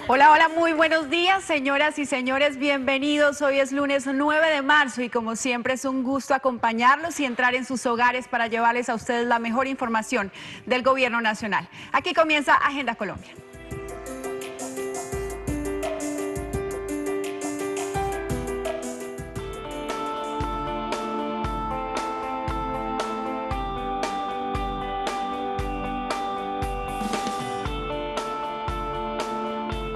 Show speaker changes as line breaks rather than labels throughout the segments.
Hola, hola, muy buenos días, señoras y señores, bienvenidos. Hoy es lunes 9 de marzo y como siempre es un gusto acompañarlos y entrar en sus hogares para llevarles a ustedes la mejor información del Gobierno Nacional. Aquí comienza Agenda Colombia.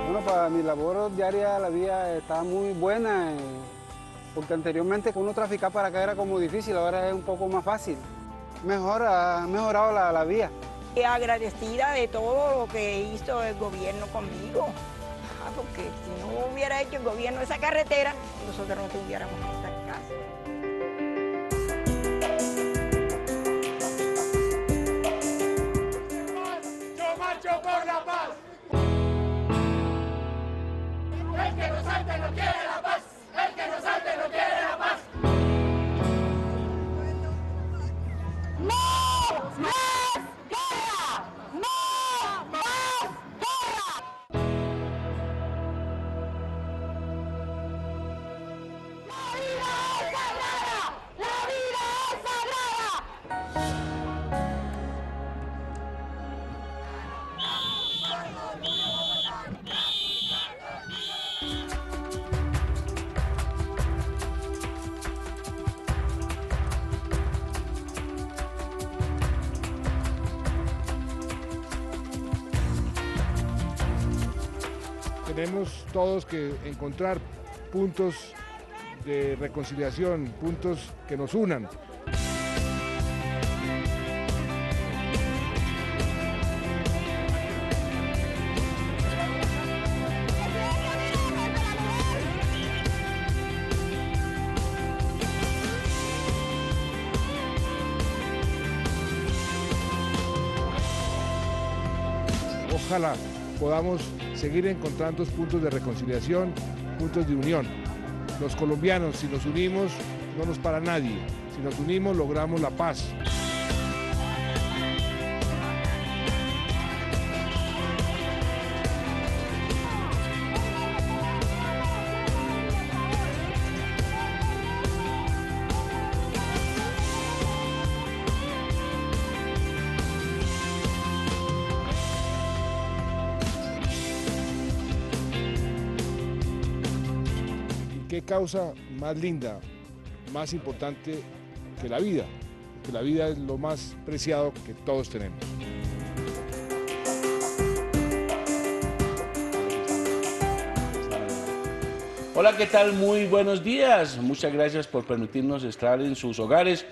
Bueno, para mi labor diaria la vía está muy buena, porque anteriormente uno traficar para acá era como difícil, ahora es un poco más fácil. Ha mejorado la vía.
Agradecida de todo lo que hizo el gobierno conmigo, porque si no hubiera hecho el gobierno esa carretera, nosotros no tuviéramos esta casa.
Yo marcho por la paz. El que no salte no quiere la paz. El que no salte no quiere la paz. ¡No más guerra! ¡No más guerra! ¡La vida es sagrada! ¡La vida es sagrada!
Tenemos todos que encontrar puntos de reconciliación, puntos que nos unan. Ojalá podamos seguir encontrando puntos de reconciliación, puntos de unión. Los colombianos, si nos unimos, no nos para nadie. Si nos unimos, logramos la paz. ¿Qué causa más linda, más importante que la vida? Que la vida es lo más preciado que todos tenemos.
Hola, ¿qué tal? Muy buenos días. Muchas gracias por permitirnos estar en sus hogares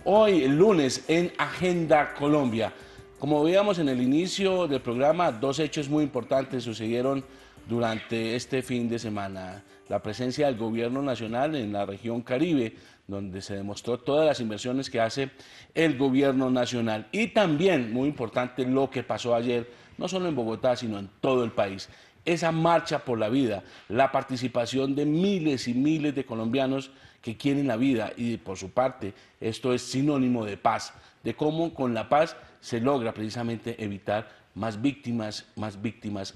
hoy, el lunes, en Agenda Colombia. Como veíamos en el inicio del programa, dos hechos muy importantes sucedieron durante este fin de semana. La presencia del Gobierno Nacional en la región Caribe, donde se demostró todas las inversiones que hace el Gobierno Nacional. Y también, muy importante, lo que pasó ayer, no solo en Bogotá, sino en todo el país. Esa marcha por la vida, la participación de miles y miles de colombianos que quieren la vida y por su parte esto es sinónimo de paz, de cómo con la paz se logra precisamente evitar más víctimas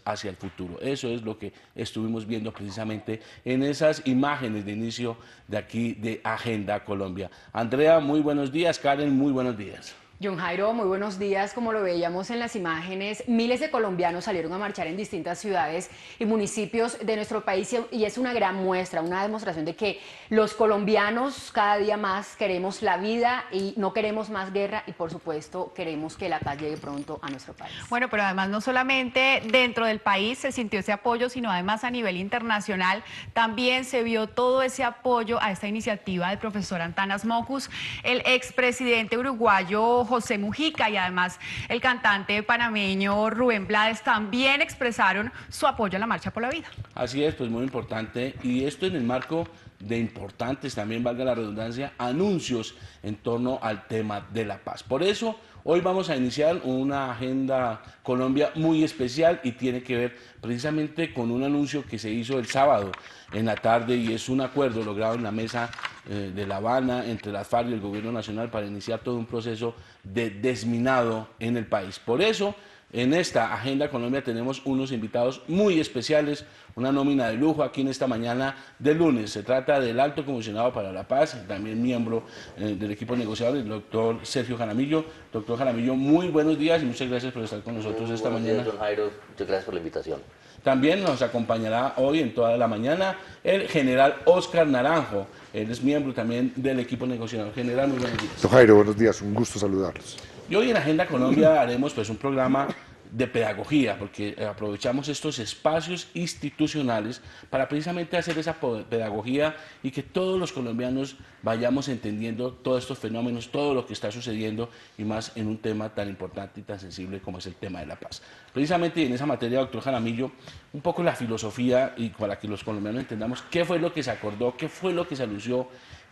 hacia el futuro. Eso es lo que estuvimos viendo precisamente en esas imágenes de inicio de aquí de Agenda Colombia. Andrea, muy buenos días. Karen, muy buenos días.
John Jairo, muy buenos días. Como lo veíamos en las imágenes, miles de colombianos salieron a marchar en distintas ciudades y municipios de nuestro país y es una gran muestra, una demostración de que los colombianos cada día más queremos la vida y no queremos más guerra y por supuesto queremos que la paz llegue pronto a nuestro país.
Bueno, pero además no solamente dentro del país se sintió ese apoyo, sino además a nivel internacional también se vio todo ese apoyo a esta iniciativa del profesor Antanas Mockus, el expresidente uruguayo José Mujica y además el cantante panameño Rubén Blades también expresaron su apoyo a la Marcha por la Vida.
Así es, pues muy importante, y esto en el marco de importantes, también valga la redundancia, anuncios en torno al tema de la paz. Por eso, hoy vamos a iniciar una Agenda Colombia muy especial y tiene que ver precisamente con un anuncio que se hizo el sábado en la tarde y es un acuerdo logrado en la mesa de La Habana entre las FARC y el Gobierno Nacional para iniciar todo un proceso de desminado en el país. Por eso, En esta Agenda Colombia tenemos unos invitados muy especiales, una nómina de lujo aquí en esta mañana de lunes. Se trata del Alto Comisionado para la Paz, también miembro del equipo negociador, el doctor Sergio Jaramillo. Doctor Jaramillo, muy buenos días y muchas gracias por estar con nosotros esta mañana.
Buenos días, don Jairo. Muchas gracias por la invitación.
También nos acompañará hoy en toda la mañana el general Oscar Naranjo. Él es miembro también del equipo negociador. General, muy buenos días.
Don Jairo, buenos días, un gusto saludarlos.
Y hoy en Agenda Colombia haremos pues un programa de pedagogía, porque aprovechamos estos espacios institucionales para precisamente hacer esa pedagogía y que todos los colombianos vayamos entendiendo todos estos fenómenos, todo lo que está sucediendo y más en un tema tan importante y tan sensible como es el tema de la paz. Precisamente en esa materia, doctor Jaramillo, un poco la filosofía y para que los colombianos entendamos qué fue lo que se acordó, qué fue lo que se anunció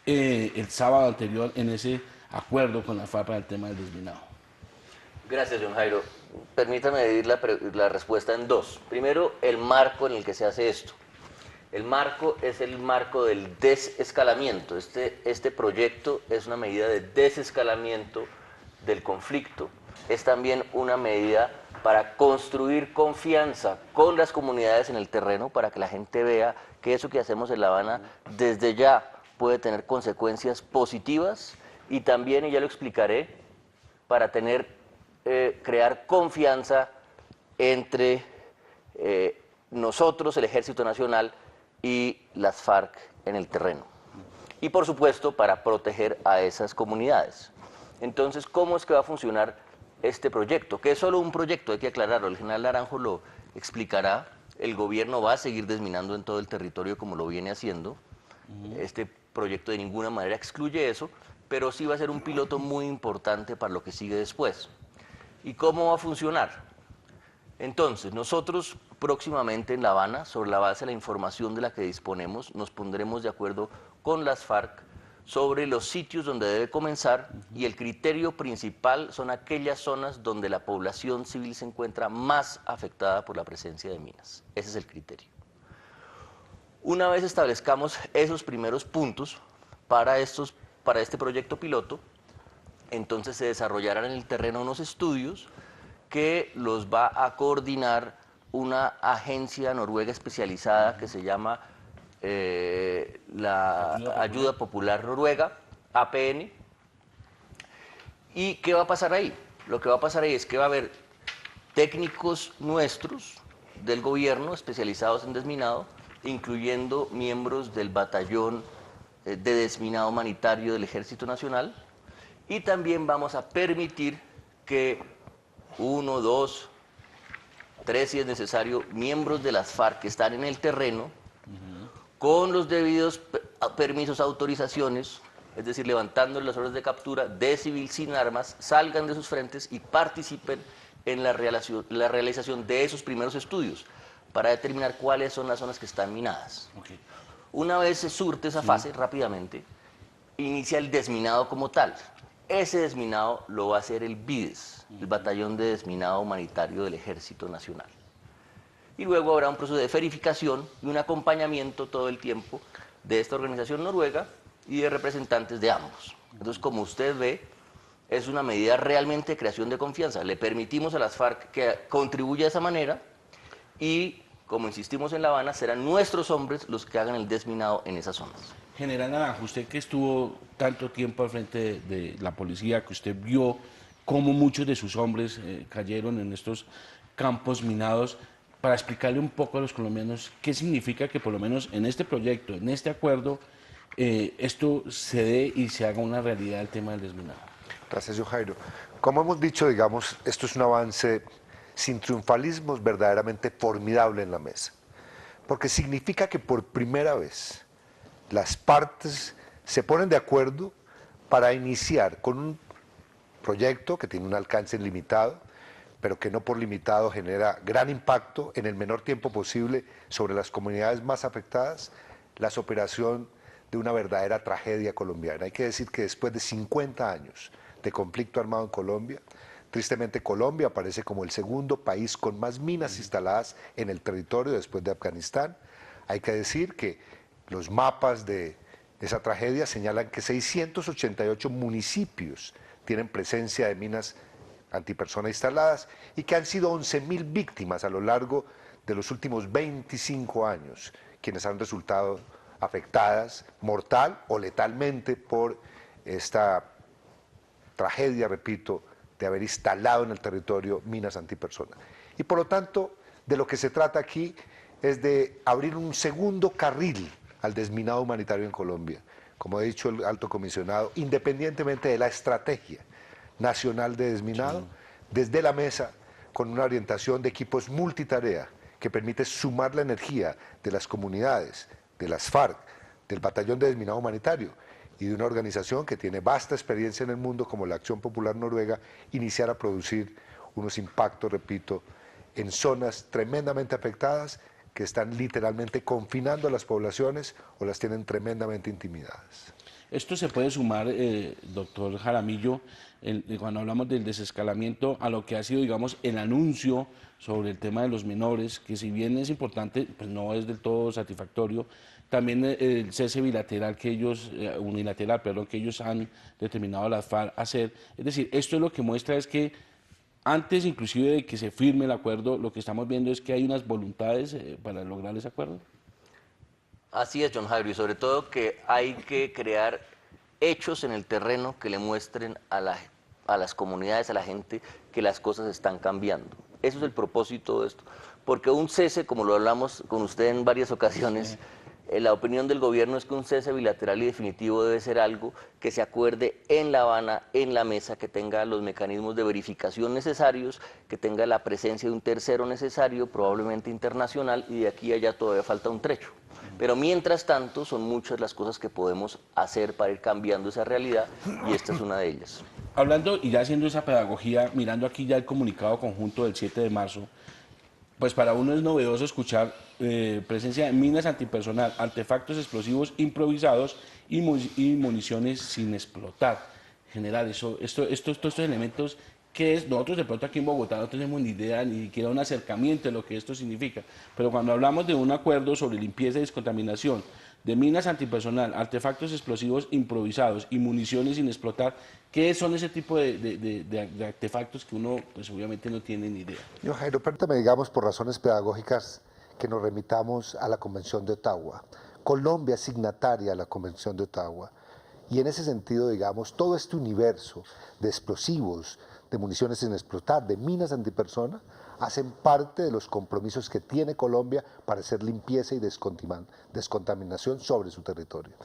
el sábado anterior en ese acuerdo con la FARC para el tema del desminado.
Gracias, don Jairo. Permítame dividir la respuesta en dos. Primero, el marco en el que se hace esto. El marco es el marco del desescalamiento. Este proyecto es una medida de desescalamiento del conflicto. Es también una medida para construir confianza con las comunidades en el terreno, para que la gente vea que eso que hacemos en La Habana desde ya puede tener consecuencias positivas y también, y ya lo explicaré, para crear confianza entre nosotros, el Ejército Nacional, y las FARC en el terreno. Y por supuesto, para proteger a esas comunidades. Entonces, ¿cómo es que va a funcionar este proyecto? Que es solo un proyecto, hay que aclararlo, el general Naranjo lo explicará. El gobierno va a seguir desminando en todo el territorio como lo viene haciendo. Este proyecto de ninguna manera excluye eso, pero sí va a ser un piloto muy importante para lo que sigue después. ¿Y cómo va a funcionar? Entonces, nosotros próximamente en La Habana, sobre la base de la información de la que disponemos, nos pondremos de acuerdo con las FARC sobre los sitios donde debe comenzar, y el criterio principal son aquellas zonas donde la población civil se encuentra más afectada por la presencia de minas. Ese es el criterio. Una vez establezcamos esos primeros puntos para este proyecto piloto, entonces se desarrollarán en el terreno unos estudios que los va a coordinar una agencia noruega especializada que se llama la Ayuda Popular Noruega, APN. ¿Y qué va a pasar ahí? Lo que va a pasar ahí es que va a haber técnicos nuestros del gobierno especializados en desminado, incluyendo miembros del batallón de desminado humanitario del Ejército Nacional, y también vamos a permitir que 1, 2, 3, si es necesario, miembros de las FARC que están en el terreno, con los debidos permisos, autorizaciones, es decir, levantando las órdenes de captura de civil sin armas, salgan de sus frentes y participen en la realización de esos primeros estudios para determinar cuáles son las zonas que están minadas. Una vez se surte esa fase rápidamente, inicia el desminado como tal. Ese desminado lo va a hacer el BIDES, el Batallón de Desminado Humanitario del Ejército Nacional. Y luego habrá un proceso de verificación y un acompañamiento todo el tiempo de esta organización noruega y de representantes de ambos. Entonces, como usted ve, es una medida realmente de creación de confianza. Le permitimos a las FARC que contribuya de esa manera y, como insistimos en La Habana, serán nuestros hombres los que hagan el desminado en esas zonas.
General Naranjo, usted que estuvo tanto tiempo al frente de la policía, que usted vio cómo muchos de sus hombres cayeron en estos campos minados, para explicarle un poco a los colombianos qué significa que por lo menos en este proyecto, en este acuerdo, esto se dé y se haga una realidad el tema del desminado.
Gracias, don Jairo. Como hemos dicho, digamos, esto es un avance sin triunfalismos verdaderamente formidable en la mesa, porque significa que por primera vez las partes se ponen de acuerdo para iniciar con un proyecto que tiene un alcance limitado, pero que no por limitado genera gran impacto en el menor tiempo posible sobre las comunidades más afectadas, la superación de una verdadera tragedia colombiana. Hay que decir que después de 50 años de conflicto armado en Colombia, tristemente Colombia aparece como el segundo país con más minas instaladas en el territorio después de Afganistán. Hay que decir que los mapas de esa tragedia señalan que 688 municipios tienen presencia de minas antipersona instaladas y que han sido 11.000 víctimas a lo largo de los últimos 25 años, quienes han resultado afectadas mortal o letalmente por esta tragedia, repito, de haber instalado en el territorio minas antipersona. Y por lo tanto, de lo que se trata aquí es de abrir un segundo carril al desminado humanitario en Colombia, como ha dicho el alto comisionado, independientemente de la estrategia nacional de desminado, desde la mesa, con una orientación de equipos multitarea que permite sumar la energía de las comunidades, de las FARC, del Batallón de Desminado Humanitario y de una organización que tiene vasta experiencia en el mundo como la Acción Popular Noruega, iniciar a producir unos impactos, repito, en zonas tremendamente afectadas que están literalmente confinando a las poblaciones o las tienen tremendamente intimidadas.
Esto se puede sumar, doctor Jaramillo, cuando hablamos del desescalamiento, a lo que ha sido, digamos, el anuncio sobre el tema de los menores, que si bien es importante, pues no es del todo satisfactorio. También el cese bilateral que ellos, unilateral, perdón, que ellos han determinado a las FARC hacer. Es decir, esto es lo que muestra es que antes inclusive de que se firme el acuerdo, lo que estamos viendo es que hay unas voluntades para lograr ese acuerdo.
Así es, John Jairo, y sobre todo que hay que crear hechos en el terreno que le muestren a las comunidades, a la gente, que las cosas están cambiando. Eso es el propósito de esto. Porque un cese, como lo hablamos con usted en varias ocasiones, la opinión del gobierno es que un cese bilateral y definitivo debe ser algo que se acuerde en La Habana, en la mesa, que tenga los mecanismos de verificación necesarios, que tenga la presencia de un tercero necesario, probablemente internacional, y de aquí a allá todavía falta un trecho. Pero mientras tanto, son muchas las cosas que podemos hacer para ir cambiando esa realidad, y esta es una de ellas.
Hablando y ya haciendo esa pedagogía, mirando aquí ya el comunicado conjunto del 7 de marzo, pues para uno es novedoso escuchar presencia de minas antipersonal, artefactos explosivos improvisados y municiones sin explotar. General, estos elementos, ¿qué es? Nosotros de pronto aquí en Bogotá no tenemos ni idea, ni siquiera un acercamiento de lo que esto significa. Pero cuando hablamos de un acuerdo sobre limpieza y descontaminación, de minas antipersonal, artefactos explosivos improvisados y municiones sin explotar, ¿qué son ese tipo de artefactos que uno pues obviamente no tiene ni idea?
Yo, Jairo, permítame, digamos, por razones pedagógicas, que nos remitamos a la Convención de Ottawa. Colombia es signataria a la Convención de Ottawa. Y en ese sentido, digamos, todo este universo de explosivos, de municiones sin explotar, de minas antipersona, hacen parte de los compromisos que tiene Colombia para hacer limpieza y descontaminación sobre su territorio.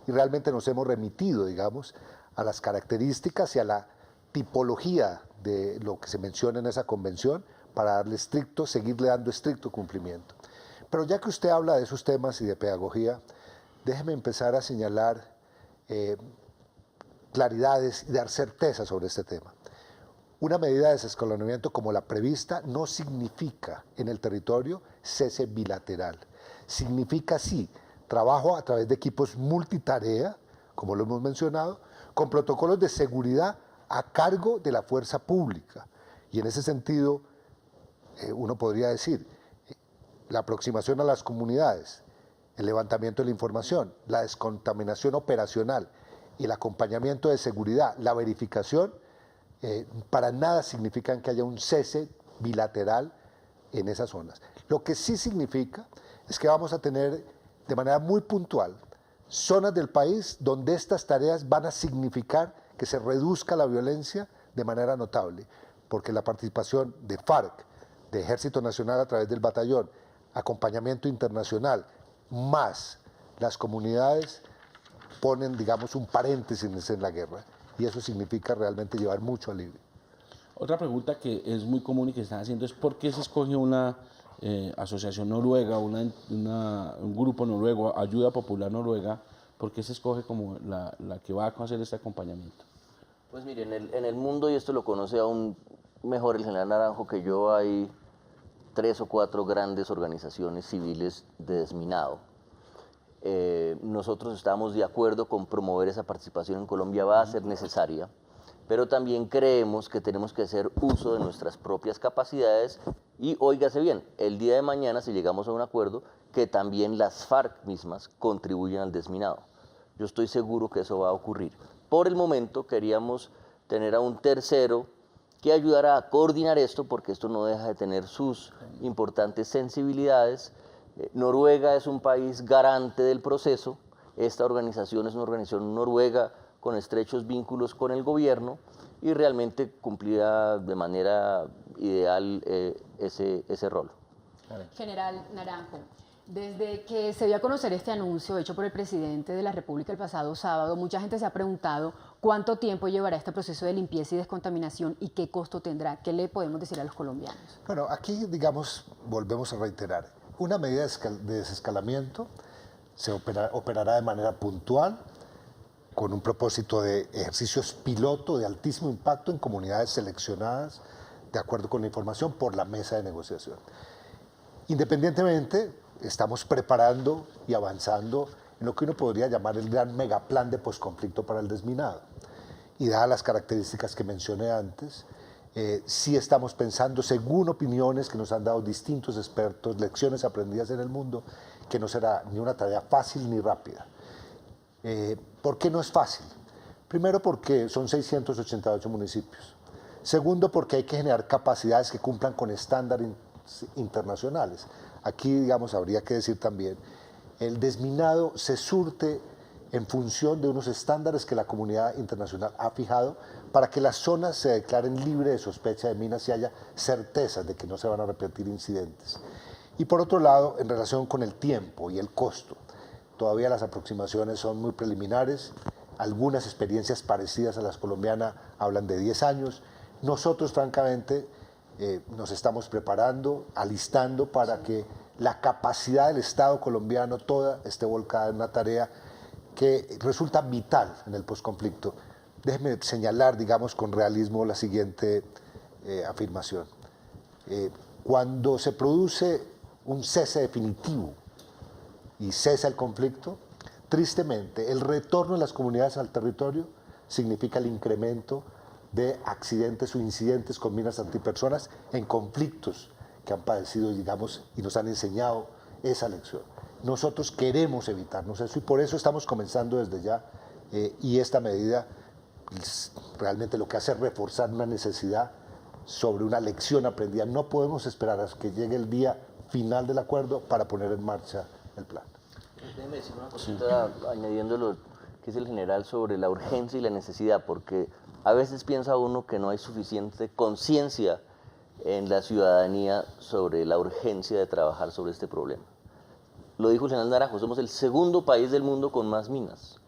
Y realmente nos hemos remitido, digamos, a las características y a la tipología de lo que se menciona en esa convención para seguirle dando estricto cumplimiento. Pero ya que usted habla de esos temas y de pedagogía, déjeme empezar a señalar claridades y dar certeza sobre este tema. Una medida de desescalonamiento como la prevista no significa en el territorio cese bilateral. Significa, sí, trabajo a través de equipos multitarea, como lo hemos mencionado, con protocolos de seguridad a cargo de la fuerza pública. Y en ese sentido, uno podría decir, la aproximación a las comunidades, el levantamiento de la información, la descontaminación operacional y el acompañamiento de seguridad, la verificación, para nada significan que haya un cese bilateral en esas zonas. Lo que sí significa es que vamos a tener de manera muy puntual zonas del país donde estas tareas van a significar que se reduzca la violencia de manera notable, porque la participación de FARC, de Ejército Nacional a través del batallón, acompañamiento internacional, más las comunidades ponen, digamos, un paréntesis en la guerra. Y eso significa realmente llevar mucho alivio.
Otra pregunta que es muy común y que están haciendo es ¿por qué se escoge una asociación noruega, un grupo noruego, Ayuda Popular Noruega? ¿Por qué se escoge como la que va a hacer este acompañamiento?
Pues mire, en el mundo, y esto lo conoce aún mejor el general Naranjo que yo, hay 3 o 4 grandes organizaciones civiles de desminado. Nosotros estamos de acuerdo con promover esa participación en Colombia, va a ser necesaria, pero también creemos que tenemos que hacer uso de nuestras propias capacidades y, óigase bien, el día de mañana, si llegamos a un acuerdo, que también las FARC mismas contribuyen al desminado. Yo estoy seguro que eso va a ocurrir. Por el momento queríamos tener a un tercero que ayudara a coordinar esto, porque esto no deja de tener sus importantes sensibilidades. Noruega es un país garante del proceso. Esta organización es una organización noruega con estrechos vínculos con el gobierno y realmente cumplía de manera ideal ese rol.
General Naranjo, desde que se dio a conocer este anuncio hecho por el presidente de la República el pasado sábado, mucha gente se ha preguntado cuánto tiempo llevará este proceso de limpieza y descontaminación y qué costo tendrá. ¿Qué le podemos decir a los colombianos?
Bueno, aquí, digamos, volvemos a reiterar, una medida de desescalamiento se operará de manera puntual, con un propósito de ejercicios piloto de altísimo impacto en comunidades seleccionadas, de acuerdo con la información, por la mesa de negociación. Independientemente, estamos preparando y avanzando en lo que uno podría llamar el gran megaplan de posconflicto para el desminado. Y dadas las características que mencioné antes, sí estamos pensando, según opiniones que nos han dado distintos expertos, lecciones aprendidas en el mundo, que no será ni una tarea fácil ni rápida. ¿Por qué no es fácil? Primero, porque son 688 municipios. Segundo, porque hay que generar capacidades que cumplan con estándares internacionales. Aquí, digamos, habría que decir también, el desminado se surte en función de unos estándares que la comunidad internacional ha fijado para que las zonas se declaren libres de sospecha de minas y haya certezas de que no se van a repetir incidentes. Y por otro lado, en relación con el tiempo y el costo, todavía las aproximaciones son muy preliminares, algunas experiencias parecidas a las colombianas hablan de 10 años. Nosotros, francamente, nos estamos preparando, alistando para que la capacidad del Estado colombiano toda esté volcada en una tarea que resulta vital en el posconflicto. Déjeme señalar, digamos, con realismo la siguiente afirmación. Cuando se produce un cese definitivo y cesa el conflicto, tristemente, el retorno de las comunidades al territorio significa el incremento de accidentes o incidentes con minas antipersonas en conflictos que han padecido, digamos, y nos han enseñado esa lección. Nosotros queremos evitarnos eso y por eso estamos comenzando desde ya y esta medida realmente lo que hace es reforzar una necesidad sobre una lección aprendida. No podemos esperar a que llegue el día final del acuerdo para poner en marcha el plan.
Déjeme decir una cosita añadiendo lo que es el general sobre la urgencia y la necesidad, porque a veces piensa uno que no hay suficiente conciencia en la ciudadanía sobre la urgencia de trabajar sobre este problema. Lo dijo el general Naranjo, somos el segundo país del mundo con más minas.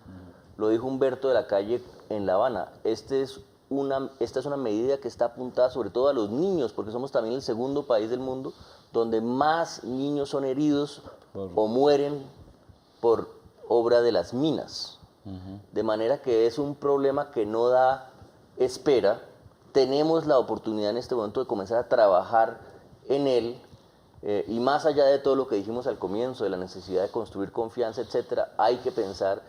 Lo dijo Humberto de la Calle en La Habana. Esta es una medida que está apuntada sobre todo a los niños, porque somos también el segundo país del mundo donde más niños son heridos o mueren por obra de las minas. De manera que es un problema que no da espera. Tenemos la oportunidad en este momento de comenzar a trabajar en él y más allá de todo lo que dijimos al comienzo, de la necesidad de construir confianza, etcétera, hay que pensar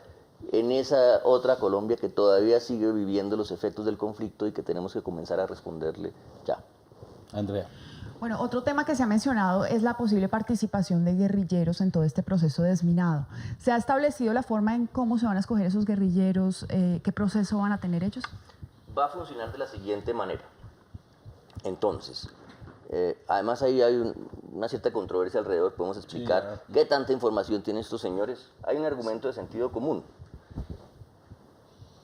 en esa otra Colombia que todavía sigue viviendo los efectos del conflicto y que tenemos que comenzar a responderle ya.
Andrea.
Bueno, otro tema que se ha mencionado es la posible participación de guerrilleros en todo este proceso de desminado. ¿Se ha establecido la forma en cómo se van a escoger esos guerrilleros? ¿Qué proceso van a tener ellos?
Va a funcionar de la siguiente manera. Entonces, además ahí hay una cierta controversia alrededor, podemos explicar qué tanta información tienen estos señores. Hay un argumento de sentido común.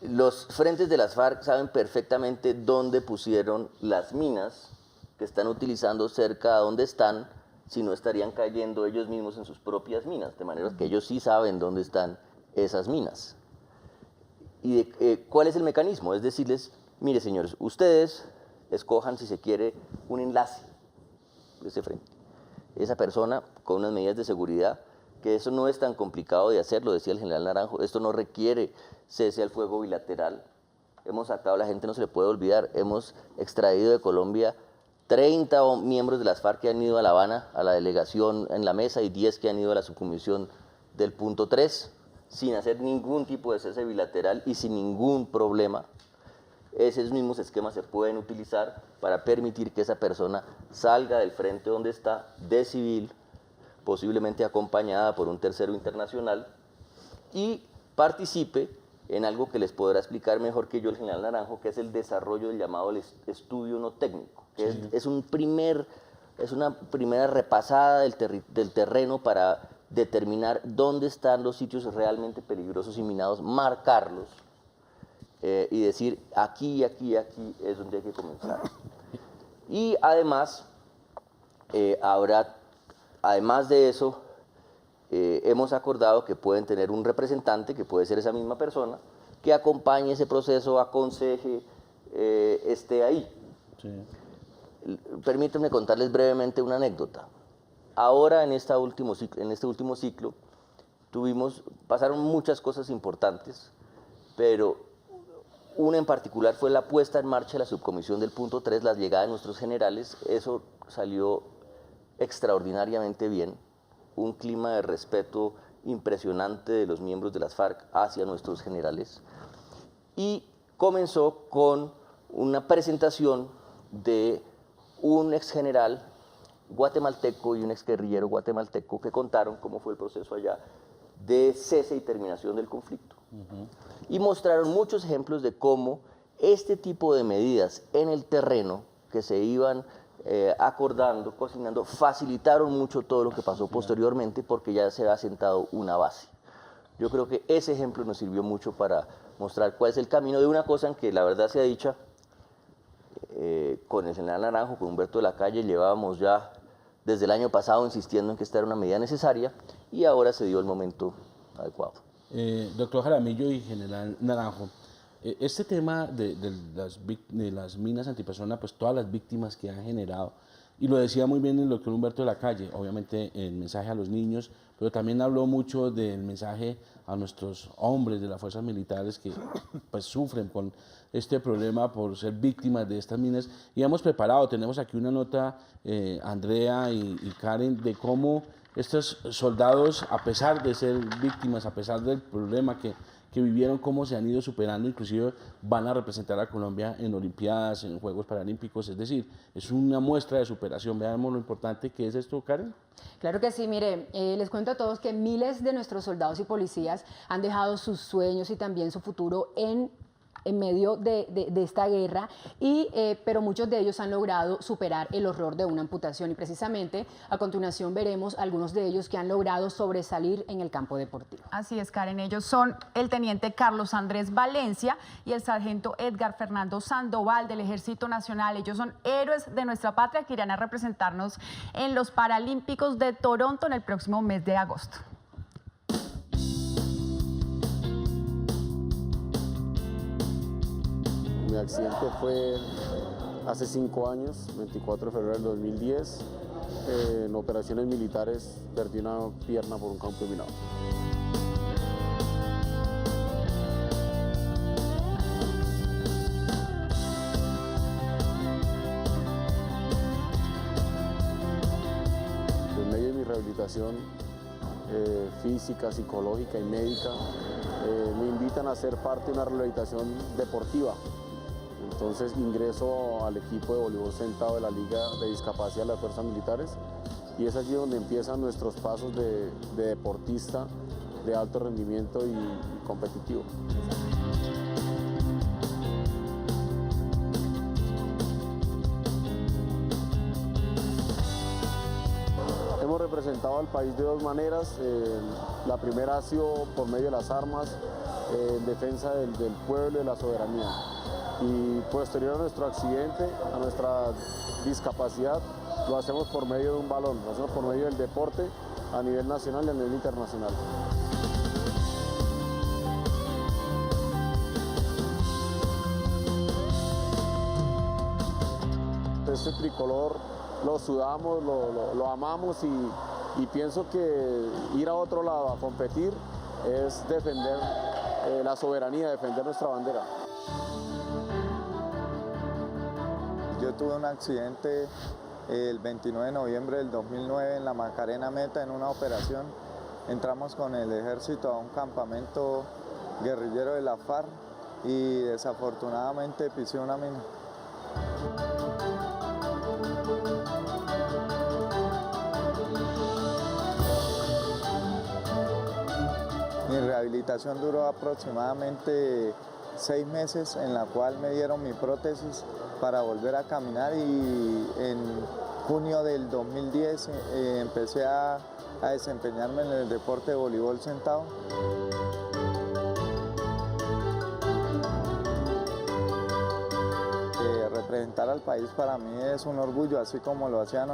Los frentes de las FARC saben perfectamente dónde pusieron las minas que están utilizando cerca de donde están, si no estarían cayendo ellos mismos en sus propias minas, de manera que ellos sí saben dónde están esas minas. ¿Y cuál es el mecanismo? Es decirles, mire señores, ustedes escojan si se quiere un enlace de ese frente. Esa persona con unas medidas de seguridad, que eso no es tan complicado de hacer, lo decía el general Naranjo, esto no requiere cese al fuego bilateral. Hemos sacado, la gente no se le puede olvidar, hemos extraído de Colombia 30 miembros de las FARC que han ido a La Habana, a la delegación en la mesa, y 10 que han ido a la subcomisión del punto 3, sin hacer ningún tipo de cese bilateral y sin ningún problema. Esos mismos esquemas se pueden utilizar para permitir que esa persona salga del frente donde está, de civil, posiblemente acompañada por un tercero internacional, y participe en algo que les podrá explicar mejor que yo el general Naranjo, que es el desarrollo del llamado estudio no técnico, que es una primera repasada del terreno para determinar dónde están los sitios realmente peligrosos y minados, marcarlos y decir aquí, aquí, aquí es donde hay que comenzar. Y además, además de eso, hemos acordado que pueden tener un representante, que puede ser esa misma persona, que acompañe ese proceso, aconseje, esté ahí. Sí. Permítanme contarles brevemente una anécdota. Ahora, en este último ciclo, pasaron muchas cosas importantes, pero una en particular fue la puesta en marcha de la subcomisión del punto 3, la llegada de nuestros generales. Eso salió extraordinariamente bien, un clima de respeto impresionante de los miembros de las FARC hacia nuestros generales, y comenzó con una presentación de un exgeneral guatemalteco y un exguerrillero guatemalteco que contaron cómo fue el proceso allá de cese y terminación del conflicto. Y mostraron muchos ejemplos de cómo este tipo de medidas en el terreno que se iban acordando, cocinando, facilitaron mucho todo lo que pasó posteriormente, porque ya se había sentado una base. Yo creo que ese ejemplo nos sirvió mucho para mostrar cuál es el camino de una cosa en que, la verdad sea dicha, con el general Naranjo, con Humberto de la Calle, llevábamos ya desde el año pasado insistiendo en que esta era una medida necesaria, y ahora se dio el momento adecuado.
Doctor Jaramillo y general Naranjo, este tema de las minas antipersona, pues todas las víctimas que han generado, y lo decía muy bien el doctor Humberto de la Calle, obviamente el mensaje a los niños, pero también habló mucho del mensaje a nuestros hombres de las fuerzas militares que pues sufren con este problema por ser víctimas de estas minas. Y hemos preparado, tenemos aquí una nota, Andrea y Karen, de cómo estos soldados, a pesar de ser víctimas, a pesar del problema que vivieron, cómo se han ido superando, inclusive van a representar a Colombia en Olimpiadas, en Juegos Paralímpicos, es decir, es una muestra de superación. Veamos lo importante que es esto, Karen.
Claro que sí, mire, les cuento a todos que miles de nuestros soldados y policías han dejado sus sueños y también su futuro en medio de esta guerra, pero muchos de ellos han logrado superar el horror de una amputación, y precisamente a continuación veremos algunos de ellos que han logrado sobresalir en el campo deportivo.
Así es, Karen, ellos son el teniente Carlos Andrés Valencia y el sargento Edgar Fernando Sandoval del Ejército Nacional. Ellos son héroes de nuestra patria que irán a representarnos en los Paralímpicos de Toronto en el próximo mes de agosto.
Mi accidente fue hace 5 años, 24 de febrero del 2010. En operaciones militares perdí una pierna por un campo minado. En medio de mi rehabilitación física, psicológica y médica, me invitan a ser parte de una rehabilitación deportiva. Entonces ingreso al equipo de voleibol sentado de la Liga de Discapacidad de las Fuerzas Militares, y es allí donde empiezan nuestros pasos de deportista de alto rendimiento y competitivo. Hemos representado al país de 2 maneras. La primera ha sido por medio de las armas, en defensa del pueblo y de la soberanía. Y posterior a nuestro accidente, a nuestra discapacidad, lo hacemos por medio de un balón, lo hacemos por medio del deporte a nivel nacional y a nivel internacional. Este tricolor lo sudamos, lo amamos, y pienso que ir a otro lado a competir es defender la soberanía, defender nuestra bandera.
Yo tuve un accidente el 29 de noviembre del 2009 en la Macarena Meta en una operación. Entramos con el ejército a un campamento guerrillero de la FARC y desafortunadamente pisé una mina. Mi rehabilitación duró aproximadamente 6 meses, en la cual me dieron mi prótesis para volver a caminar, y en junio del 2010 empecé a desempeñarme en el deporte de voleibol sentado. Representar al país para mí es un orgullo, así como lo hacían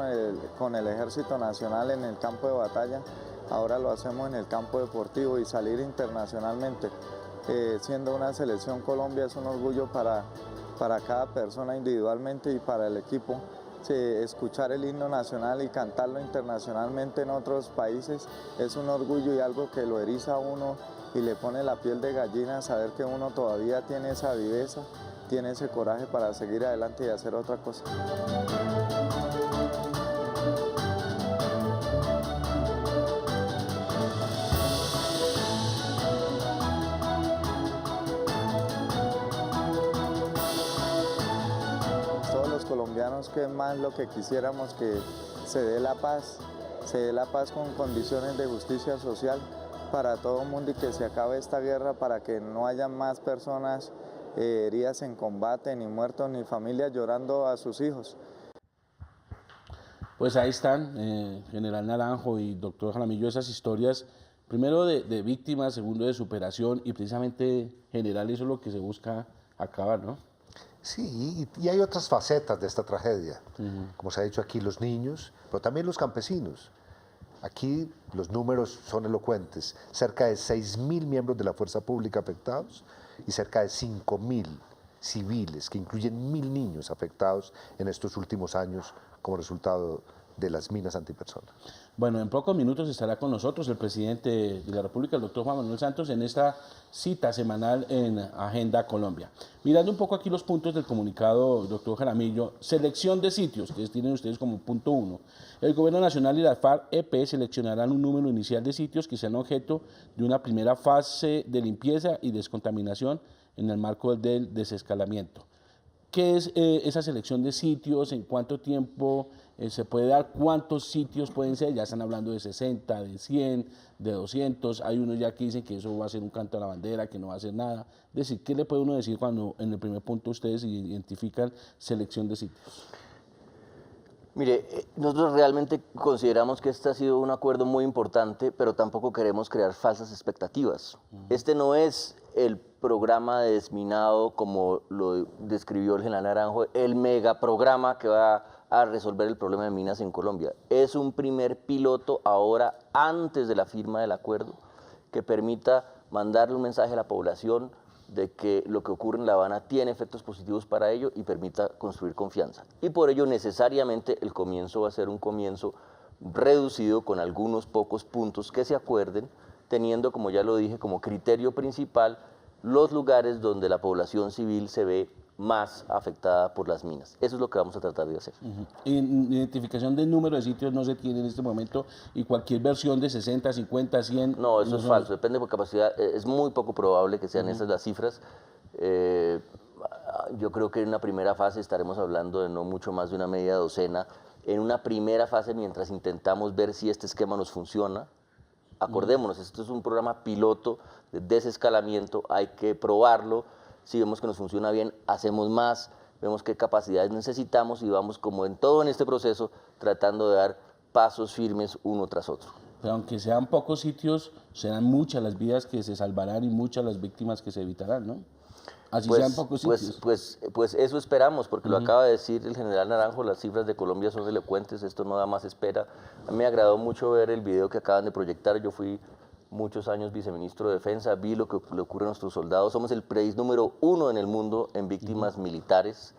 con el Ejército Nacional en el campo de batalla, ahora lo hacemos en el campo deportivo, y salir internacionalmente siendo una selección Colombia es un orgullo para cada persona individualmente y para el equipo. Escuchar el himno nacional y cantarlo internacionalmente en otros países es un orgullo y algo que lo eriza a uno y le pone la piel de gallina, saber que uno todavía tiene esa viveza, tiene ese coraje para seguir adelante y hacer otra cosa. Todos los colombianos, que es más lo que quisiéramos, que se dé la paz con condiciones de justicia social para todo el mundo, y que se acabe esta guerra para que no haya más personas heridas en combate, ni muertos, ni familias llorando a sus hijos.
Pues ahí están, General Naranjo y doctor Jaramillo, esas historias, primero de víctimas, segundo de superación, y precisamente, general, eso es lo que se busca acabar, ¿no?
Sí, y hay otras facetas de esta tragedia, como se ha dicho aquí, los niños, pero también los campesinos. Aquí los números son elocuentes, cerca de 6.000 miembros de la fuerza pública afectados y cerca de 5.000 civiles, que incluyen 1.000 niños afectados en estos últimos años como resultado de las minas antipersonas. Bueno, en pocos minutos estará con nosotros el presidente de la República, el doctor Juan Manuel Santos, en esta cita semanal en Agenda Colombia. Mirando un poco aquí los puntos del comunicado, doctor Jaramillo, selección de sitios, que tienen ustedes como punto 1. El Gobierno Nacional y la FARC-EP seleccionarán un número inicial de sitios que sean objeto de una primera fase de limpieza y descontaminación en el marco del desescalamiento. ¿Qué es esa selección de sitios? ¿En cuánto tiempo se puede dar? ¿Cuántos sitios pueden ser? Ya están hablando de 60, de 100, de 200. Hay unos ya que dicen que eso va a ser un canto a la bandera, que no va a hacer nada. Es decir, ¿qué le puede uno decir cuando en el primer punto ustedes identifican selección de sitios?
Mire, nosotros realmente consideramos que este ha sido un acuerdo muy importante, pero tampoco queremos crear falsas expectativas. Este no es el programa de desminado, como lo describió el general Naranjo, el megaprograma que va a resolver el problema de minas en Colombia. Es un primer piloto ahora, antes de la firma del acuerdo, que permita mandarle un mensaje a la población de que lo que ocurre en La Habana tiene efectos positivos para ello y permita construir confianza. Y por ello necesariamente el comienzo va a ser un comienzo reducido con algunos pocos puntos que se acuerden, teniendo, como ya lo dije, como criterio principal los lugares donde la población civil se ve más afectada por las minas. Eso es lo que vamos a tratar de hacer.
Identificación del número de sitios no se tiene en este momento, y cualquier versión de 60, 50, 100...
No, eso es falso, depende por capacidad. Es muy poco probable que sean esas las cifras. Yo creo que en una primera fase estaremos hablando de no mucho más de una media docena. En una primera fase, mientras intentamos ver si este esquema nos funciona, acordémonos, esto es un programa piloto de desescalamiento, hay que probarlo. Si vemos que nos funciona bien, hacemos más, vemos qué capacidades necesitamos y vamos, como en todo en este proceso, tratando de dar pasos firmes uno tras otro.
Pero aunque sean pocos sitios, serán muchas las vidas que se salvarán y muchas las víctimas que se evitarán, ¿no? Así sean pocos sitios.
Pues eso esperamos, porque lo acaba de decir el general Naranjo, las cifras de Colombia son elocuentes, esto no da más espera. A mí me agradó mucho ver el video que acaban de proyectar. Yo fui muchos años viceministro de Defensa, vi lo que le ocurre a nuestros soldados. Somos el país número 1 en el mundo en víctimas militares.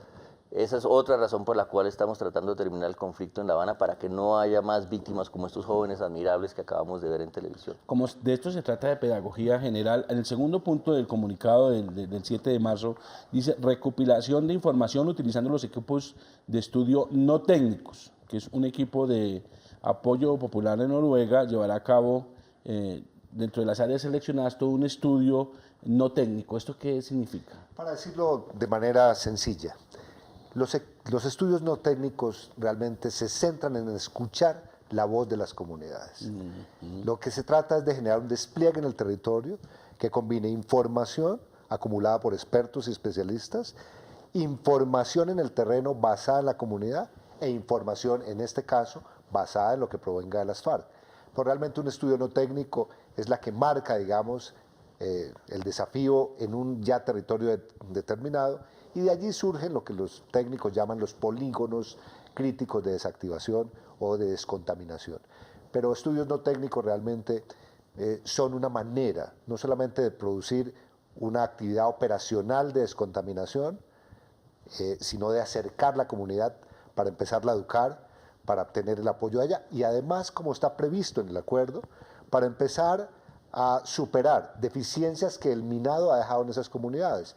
Esa es otra razón por la cual estamos tratando de terminar el conflicto en La Habana, para que no haya más víctimas como estos jóvenes admirables que acabamos de ver en televisión.
Como de esto se trata de pedagogía general, en el segundo punto del comunicado del 7 de marzo dice recopilación de información utilizando los equipos de estudio no técnicos, que es un equipo de apoyo popular en Noruega, llevará a cabo dentro de las áreas seleccionadas todo un estudio no técnico. ¿Esto qué significa?
Para decirlo de manera sencilla, los estudios no técnicos realmente se centran en escuchar la voz de las comunidades. Lo que se trata es de generar un despliegue en el territorio que combine información acumulada por expertos y especialistas, información en el terreno basada en la comunidad e información, en este caso, basada en lo que provenga de las FARC. Pero realmente un estudio no técnico es la que marca, digamos, el desafío en un ya territorio determinado, y de allí surgen lo que los técnicos llaman los polígonos críticos de desactivación o de descontaminación. Pero estudios no técnicos realmente son una manera, no solamente de producir una actividad operacional de descontaminación, sino de acercar la comunidad para empezarla a educar, para obtener el apoyo de ella, y además, como está previsto en el acuerdo, para empezar a superar deficiencias que el minado ha dejado en esas comunidades.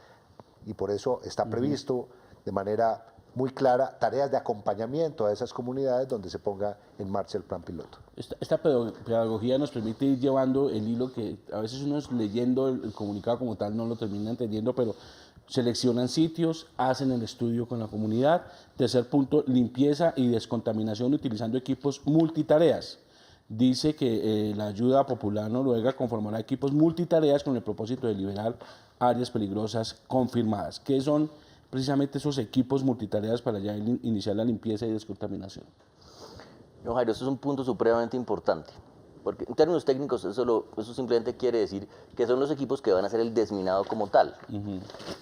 Y por eso está previsto de manera muy clara tareas de acompañamiento a esas comunidades donde se ponga en marcha el plan piloto.
Esta pedagogía nos permite ir llevando el hilo que a veces uno leyendo el comunicado como tal no lo termina entendiendo, pero seleccionan sitios, hacen el estudio con la comunidad. Tercer punto, limpieza y descontaminación utilizando equipos multitareas. Dice que la ayuda popular noruega conformará equipos multitareas con el propósito de liberar áreas peligrosas confirmadas. ¿Qué son precisamente esos equipos multitareas para ya iniciar la limpieza y descontaminación?
No, Jairo, eso es un punto supremamente importante, porque en términos técnicos eso simplemente quiere decir que son los equipos que van a hacer el desminado como tal.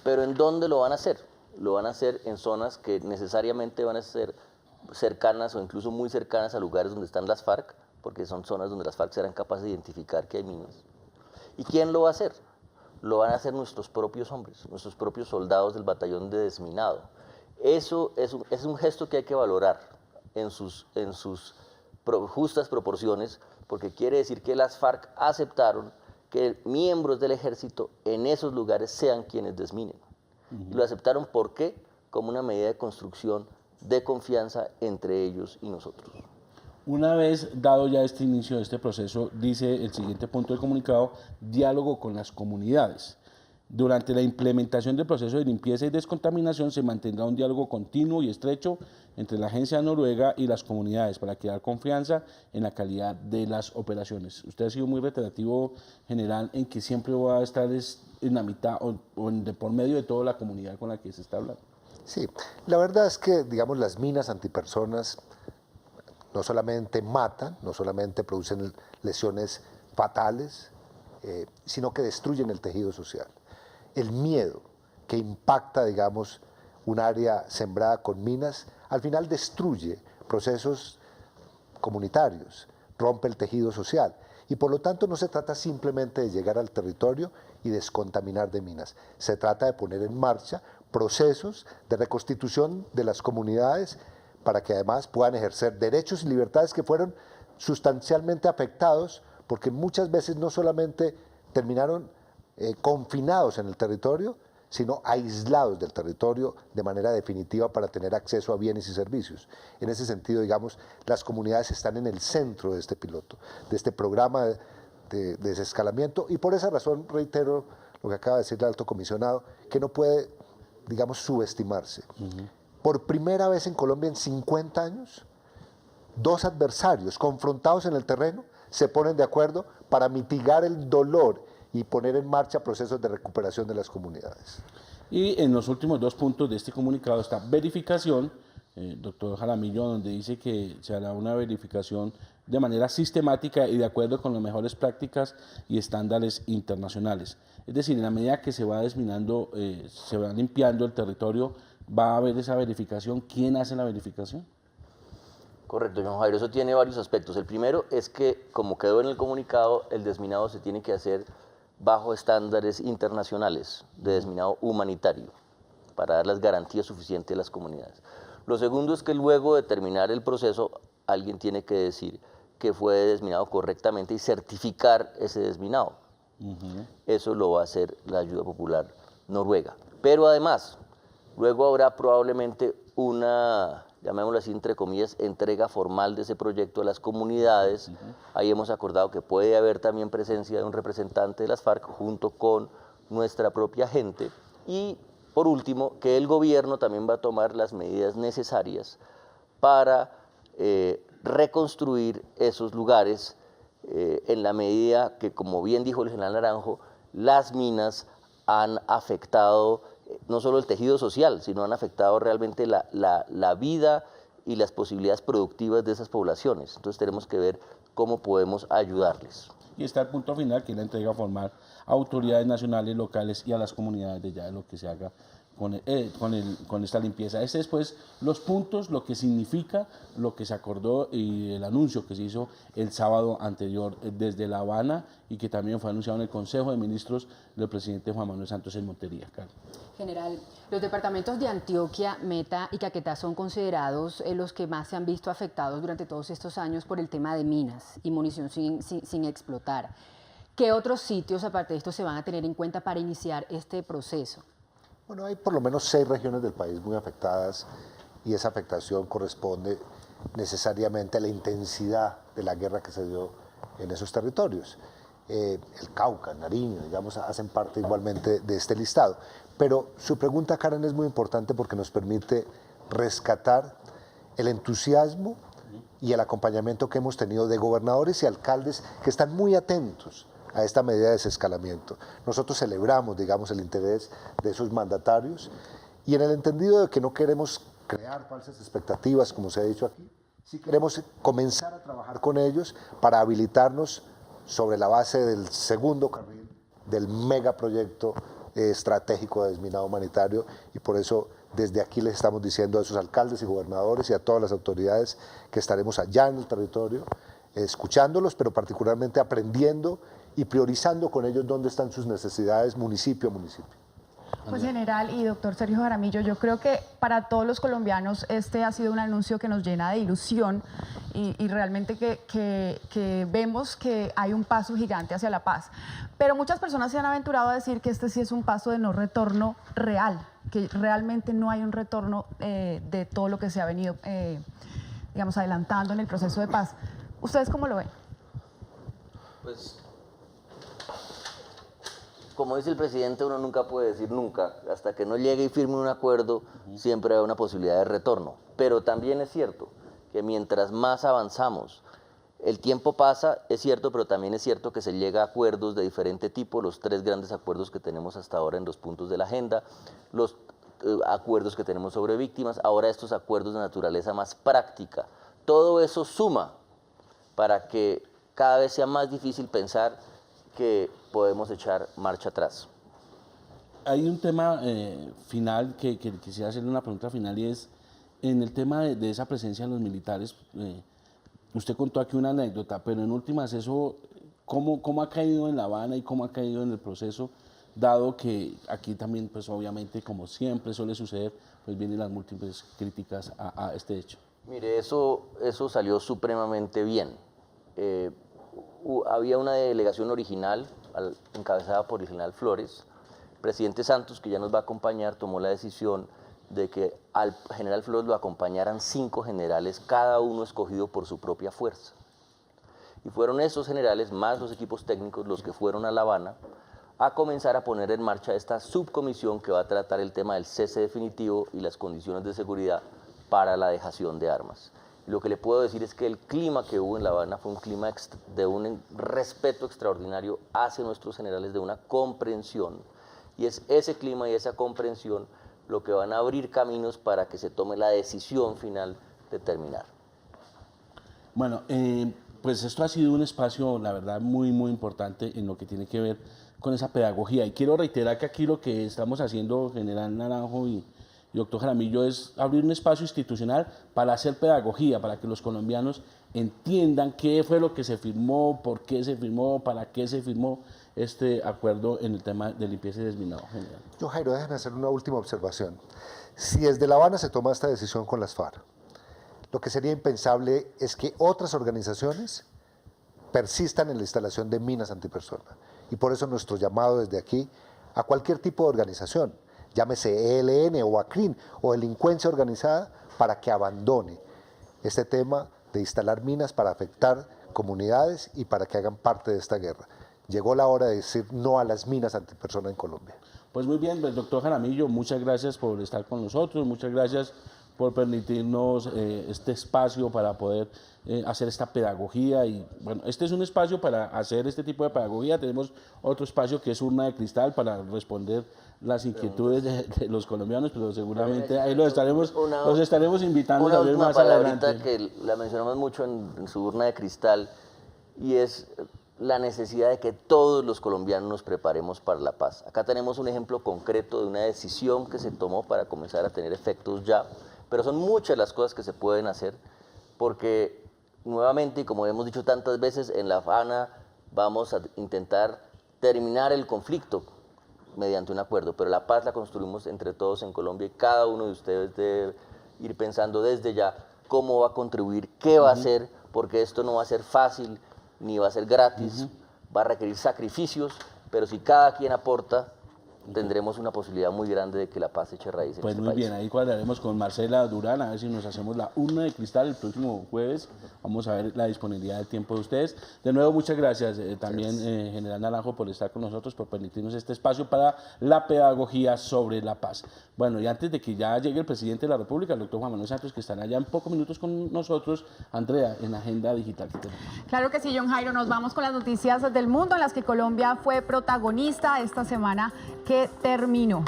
Pero ¿en dónde lo van a hacer? Lo van a hacer en zonas que necesariamente van a ser cercanas o incluso muy cercanas a lugares donde están las FARC, porque son zonas donde las FARC serán capaces de identificar que hay minas. ¿Y quién lo va a hacer? Lo van a hacer nuestros propios hombres, nuestros propios soldados del batallón de desminado. Eso es un gesto que hay que valorar en sus justas proporciones, porque quiere decir que las FARC aceptaron que miembros del ejército en esos lugares sean quienes desminen. Y lo aceptaron, ¿por qué? Como una medida de construcción de confianza entre ellos y nosotros.
Una vez dado ya este inicio de este proceso, dice el siguiente punto del comunicado, diálogo con las comunidades. Durante la implementación del proceso de limpieza y descontaminación se mantendrá un diálogo continuo y estrecho entre la agencia noruega y las comunidades para crear confianza en la calidad de las operaciones. Usted ha sido muy reiterativo, general, en que siempre va a estar en la mitad o por medio de toda la comunidad con la que se está hablando.
Sí, la verdad es que, digamos, las minas antipersonas no solamente matan, no solamente producen lesiones fatales, sino que destruyen el tejido social. El miedo que impacta, digamos, un área sembrada con minas, al final destruye procesos comunitarios, rompe el tejido social. Y por lo tanto no se trata simplemente de llegar al territorio y descontaminar de minas. Se trata de poner en marcha procesos de reconstitución de las comunidades para que además puedan ejercer derechos y libertades que fueron sustancialmente afectados, porque muchas veces no solamente terminaron confinados en el territorio, sino aislados del territorio de manera definitiva para tener acceso a bienes y servicios. En ese sentido, digamos, las comunidades están en el centro de este piloto, de este programa de desescalamiento, y por esa razón reitero lo que acaba de decir el alto comisionado, que no puede, digamos, subestimarse. Por primera vez en Colombia en 50 años, dos adversarios confrontados en el terreno se ponen de acuerdo para mitigar el dolor y poner en marcha procesos de recuperación de las comunidades.
Y en los últimos dos puntos de este comunicado está verificación, doctor Jaramillo, donde dice que se hará una verificación de manera sistemática y de acuerdo con las mejores prácticas y estándares internacionales. Es decir, en la medida que se va desminando, se va limpiando el territorio, va a haber esa verificación. ¿Quién hace la verificación?
Correcto, John Jairo, eso tiene varios aspectos. El primero es que, como quedó en el comunicado, el desminado se tiene que hacer bajo estándares internacionales de desminado humanitario para dar las garantías suficientes a las comunidades. Lo segundo es que luego de terminar el proceso, alguien tiene que decir que fue desminado correctamente y certificar ese desminado. Eso lo va a hacer la ayuda popular noruega. Pero además, luego habrá probablemente una, llamémoslo así, entre comillas, entrega formal de ese proyecto a las comunidades. Ahí hemos acordado que puede haber también presencia de un representante de las FARC junto con nuestra propia gente. Y, por último, que el gobierno también va a tomar las medidas necesarias para reconstruir esos lugares en la medida que, como bien dijo el general Naranjo, las minas han afectado no solo el tejido social, sino han afectado realmente la vida y las posibilidades productivas de esas poblaciones. Entonces tenemos que ver cómo podemos ayudarles.
Y está el punto final, que es la entrega formal a autoridades nacionales, locales y a las comunidades de ya de lo que se haga con esta limpieza. Este es pues los puntos, lo que significa, lo que se acordó y el anuncio que se hizo el sábado anterior desde La Habana y que también fue anunciado en el Consejo de Ministros del presidente Juan Manuel Santos en Montería. Carlos.
General, los departamentos de Antioquia, Meta y Caquetá son considerados los que más se han visto afectados durante todos estos años por el tema de minas y munición sin explotar. ¿Qué otros sitios, aparte de esto, se van a tener en cuenta para iniciar este proceso?
Bueno, hay por lo menos 6 regiones del país muy afectadas y esa afectación corresponde necesariamente a la intensidad de la guerra que se dio en esos territorios. El Cauca, Nariño, digamos, hacen parte igualmente de este listado. Pero su pregunta, Karen, es muy importante porque nos permite rescatar el entusiasmo y el acompañamiento que hemos tenido de gobernadores y alcaldes que están muy atentos a esta medida de desescalamiento. Nosotros celebramos, digamos, el interés de esos mandatarios y en el entendido de que no queremos crear falsas expectativas, como se ha dicho aquí, sí queremos comenzar a trabajar con ellos para habilitarnos sobre la base del segundo carril del megaproyecto estratégico de desminado humanitario y por eso desde aquí les estamos diciendo a esos alcaldes y gobernadores y a todas las autoridades que estaremos allá en el territorio escuchándolos, pero particularmente aprendiendo y priorizando con ellos dónde están sus necesidades municipio a municipio.
Pues general y doctor Sergio Jaramillo, yo creo que para todos los colombianos este ha sido un anuncio que nos llena de ilusión y realmente que vemos que hay un paso gigante hacia la paz. Pero muchas personas se han aventurado a decir que este sí es un paso de no retorno real, que realmente no hay un retorno de todo lo que se ha venido, digamos, adelantando en el proceso de paz. ¿Ustedes cómo lo ven?
Pues, como dice el presidente, uno nunca puede decir nunca. Hasta que no llegue y firme un acuerdo, siempre hay una posibilidad de retorno. Pero también es cierto que mientras más avanzamos, el tiempo pasa, es cierto, pero también es cierto que se llega a acuerdos de diferente tipo, los 3 grandes acuerdos que tenemos hasta ahora en los puntos de la agenda, los acuerdos que tenemos sobre víctimas, ahora estos acuerdos de naturaleza más práctica. Todo eso suma para que cada vez sea más difícil pensar que podemos echar marcha atrás.
Hay un tema final que quisiera hacerle una pregunta final y es en el tema de esa presencia de los militares. Usted contó aquí una anécdota, pero en últimas eso, ¿cómo ha caído en La Habana y cómo ha caído en el proceso, dado que aquí también, pues obviamente, como siempre suele suceder, pues vienen las múltiples críticas a este hecho?
Mire, eso salió supremamente bien. Había una delegación original encabezada por el general Flores. El presidente Santos, que ya nos va a acompañar, tomó la decisión de que al general Flores lo acompañaran 5 generales, cada uno escogido por su propia fuerza. Y fueron esos generales, más los equipos técnicos, los que fueron a La Habana a comenzar a poner en marcha esta subcomisión que va a tratar el tema del cese definitivo y las condiciones de seguridad para la dejación de armas. Lo que le puedo decir es que el clima que hubo en La Habana fue un clima de un respeto extraordinario hacia nuestros generales, de una comprensión, y es ese clima y esa comprensión lo que van a abrir caminos para que se tome la decisión final de terminar.
Bueno, pues esto ha sido un espacio, la verdad, muy, muy importante en lo que tiene que ver con esa pedagogía, y quiero reiterar que aquí lo que estamos haciendo, general Naranjo y doctor Jaramillo, es abrir un espacio institucional para hacer pedagogía, para que los colombianos entiendan qué fue lo que se firmó, por qué se firmó, para qué se firmó este acuerdo en el tema de limpieza y desminado. General.
Yo, Jairo, déjame hacer una última observación. Si desde La Habana se toma esta decisión con las FARC, lo que sería impensable es que otras organizaciones persistan en la instalación de minas antipersona. Y por eso nuestro llamado desde aquí a cualquier tipo de organización, llámese ELN o ACRIN o delincuencia organizada, para que abandone este tema de instalar minas para afectar comunidades y para que hagan parte de esta guerra. Llegó la hora de decir no a las minas antipersona en Colombia.
Pues muy bien, pues, doctor Jaramillo, muchas gracias por estar con nosotros, muchas gracias por permitirnos este espacio para poder hacer esta pedagogía. Y bueno, este es un espacio para hacer este tipo de pedagogía. Tenemos otro espacio que es Urna de Cristal para responder las inquietudes de los colombianos, pero seguramente ahí los estaremos invitando a ver más adelante.
Una que la mencionamos mucho en su Urna de Cristal, y es la necesidad de que todos los colombianos nos preparemos para la paz. Acá tenemos un ejemplo concreto de una decisión que se tomó para comenzar a tener efectos ya, pero son muchas las cosas que se pueden hacer, porque nuevamente, y como hemos dicho tantas veces, en La Habana vamos a intentar terminar el conflicto mediante un acuerdo, pero la paz la construimos entre todos en Colombia, y cada uno de ustedes debe ir pensando desde ya cómo va a contribuir, qué va a hacer, porque esto no va a ser fácil, ni va a ser gratis, va a requerir sacrificios, pero si cada quien aporta, tendremos una posibilidad muy grande de que la paz eche raíz en
Pues
este
muy
país.
bien, ahí cuadraremos con Marcela Durán, a ver si nos hacemos la Urna de Cristal el próximo jueves. Vamos a ver la disponibilidad del tiempo de ustedes. De nuevo, muchas gracias también, General Naranjo, por estar con nosotros, por permitirnos este espacio para la pedagogía sobre la paz. Bueno, y antes de que ya llegue el presidente de la República, el doctor Juan Manuel Santos, que estará ya en pocos minutos con nosotros, Andrea, en Agenda Digital que tenemos.
Claro que sí, John Jairo, nos vamos con las noticias del mundo en las que Colombia fue protagonista esta semana que terminó.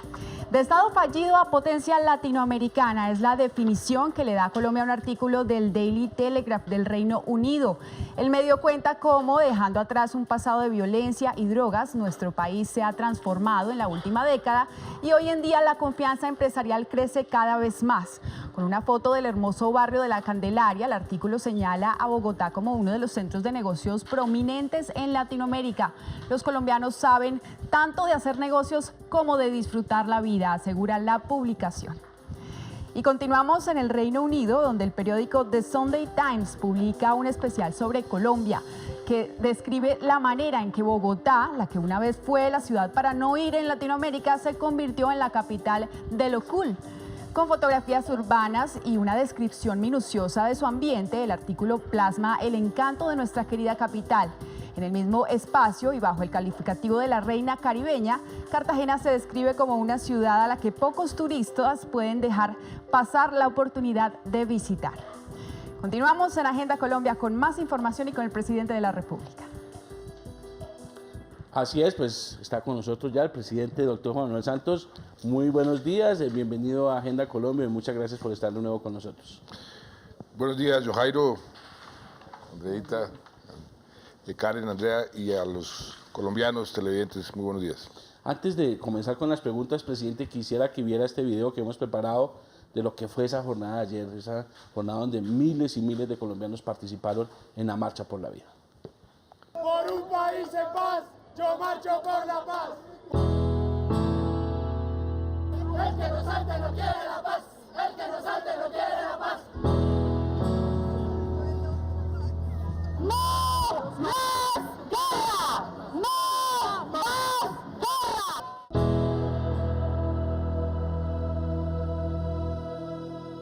De Estado fallido a potencia latinoamericana es la definición que le da a Colombia un artículo del Daily Telegraph del Reino Unido. El medio cuenta cómo, dejando atrás un pasado de violencia y drogas, nuestro país se ha transformado en la última década y hoy en día la confianza empresarial crece cada vez más. Con una foto del hermoso barrio de La Candelaria, el artículo señala a Bogotá como uno de los centros de negocios prominentes en Latinoamérica. Los colombianos saben tanto de hacer negocios como de disfrutar la vida, asegura la publicación. Y continuamos en el Reino Unido, donde el periódico The Sunday Times publica un especial sobre Colombia que describe la manera en que Bogotá, la que una vez fue la ciudad para no ir en Latinoamérica, se convirtió en la capital de lo cool. Con fotografías urbanas y una descripción minuciosa de su ambiente, el artículo plasma el encanto de nuestra querida capital. En el mismo espacio y bajo el calificativo de la reina caribeña, Cartagena se describe como una ciudad a la que pocos turistas pueden dejar pasar la oportunidad de visitar. Continuamos en Agenda Colombia con más información y con el presidente de la República.
Así es, pues está con nosotros ya el presidente, doctor Juan Manuel Santos. Muy buenos días, bienvenido a Agenda Colombia y muchas gracias por estar de nuevo con nosotros.
Buenos días, John Jairo, Andreita, Karen, Andrea, y a los colombianos televidentes, muy buenos días.
Antes de comenzar con las preguntas, presidente, quisiera que viera este video que hemos preparado de lo que fue esa jornada de ayer, esa jornada donde miles y miles de colombianos participaron en la Marcha por la Vida.
Por un país en paz, yo marcho por la paz. El que no salte no quiere la paz. El que no salte no quiere la paz. ¡No más guerra! ¡No más guerra!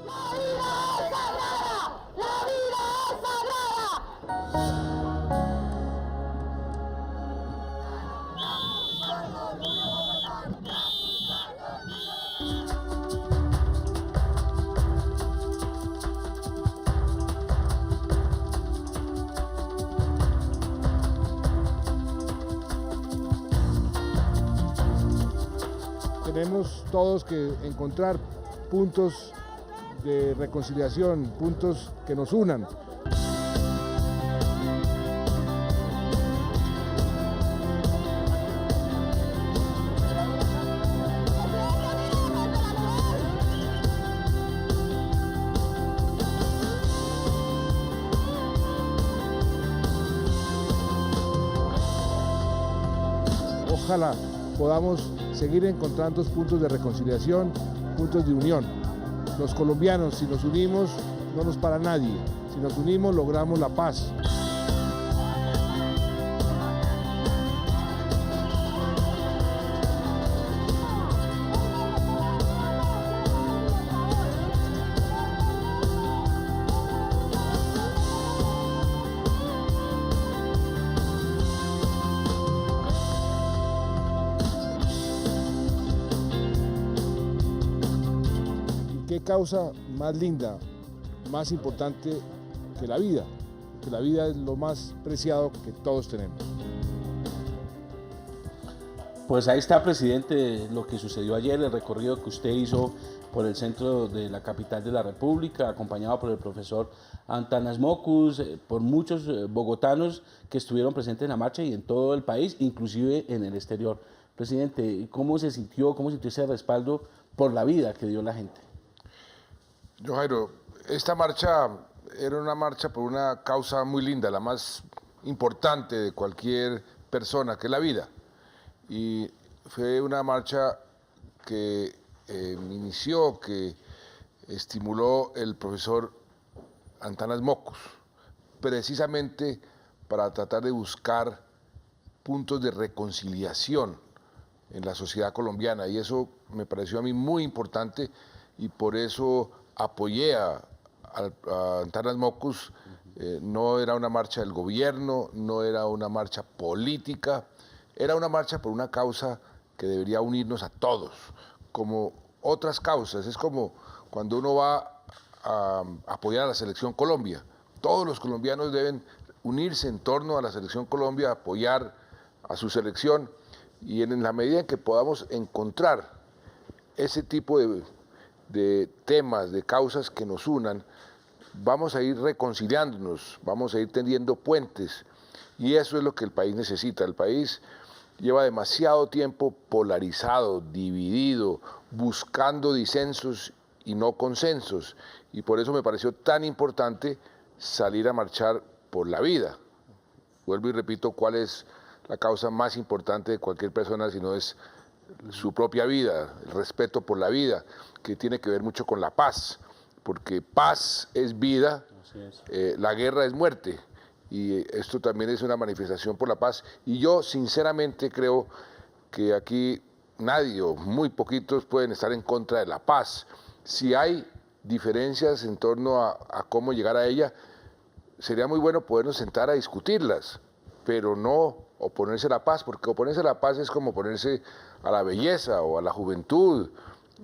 ¡La vida es sagrada! ¡La vida es sagrada!
Tenemos todos que encontrar puntos de reconciliación, puntos que nos unan. Ojalá podamos seguir encontrando puntos de reconciliación, puntos de unión. Los colombianos, si nos unimos, no nos para nadie. Si nos unimos, logramos la paz. ¿qué causa más linda, más importante que la vida? Que la vida es lo más preciado que todos tenemos.
Pues ahí está, presidente, lo que sucedió ayer, el recorrido que usted hizo por el centro de la capital de la República, acompañado por el profesor Antanas Mockus, por muchos bogotanos que estuvieron presentes en la marcha y en todo el país, inclusive en el exterior. Presidente, ¿cómo sintió ese respaldo por la vida que dio la gente?
Yo, Jairo, esta marcha era una marcha por una causa muy linda, la más importante de cualquier persona, que es la vida. Y fue una marcha que inició, que estimuló el profesor Antanas Mockus, precisamente para tratar de buscar puntos de reconciliación en la sociedad colombiana, y eso me pareció a mí muy importante, y por eso apoyé a Antanas Mockus. No era una marcha del gobierno, no era una marcha política, era una marcha por una causa que debería unirnos a todos, como otras causas. Es como cuando uno va a apoyar a la Selección Colombia. Todos los colombianos deben unirse en torno a la Selección Colombia, apoyar a su selección, y en la medida en que podamos encontrar ese tipo de temas, de causas que nos unan, vamos a ir reconciliándonos, vamos a ir tendiendo puentes, y eso es lo que el país necesita. El país lleva demasiado tiempo polarizado, dividido, buscando disensos y no consensos, y por eso me pareció tan importante salir a marchar por la vida. Vuelvo y repito, ¿cuál es la causa más importante de cualquier persona si no es su propia vida, el respeto por la vida, que tiene que ver mucho con la paz, porque paz es vida, la guerra es muerte, y esto también es una manifestación por la paz. Y yo sinceramente creo que aquí nadie o muy poquitos pueden estar en contra de la paz. Si hay diferencias en torno a cómo llegar a ella, sería muy bueno podernos sentar a discutirlas, pero no oponerse a la paz, porque oponerse a la paz es como oponerse a la belleza o a la juventud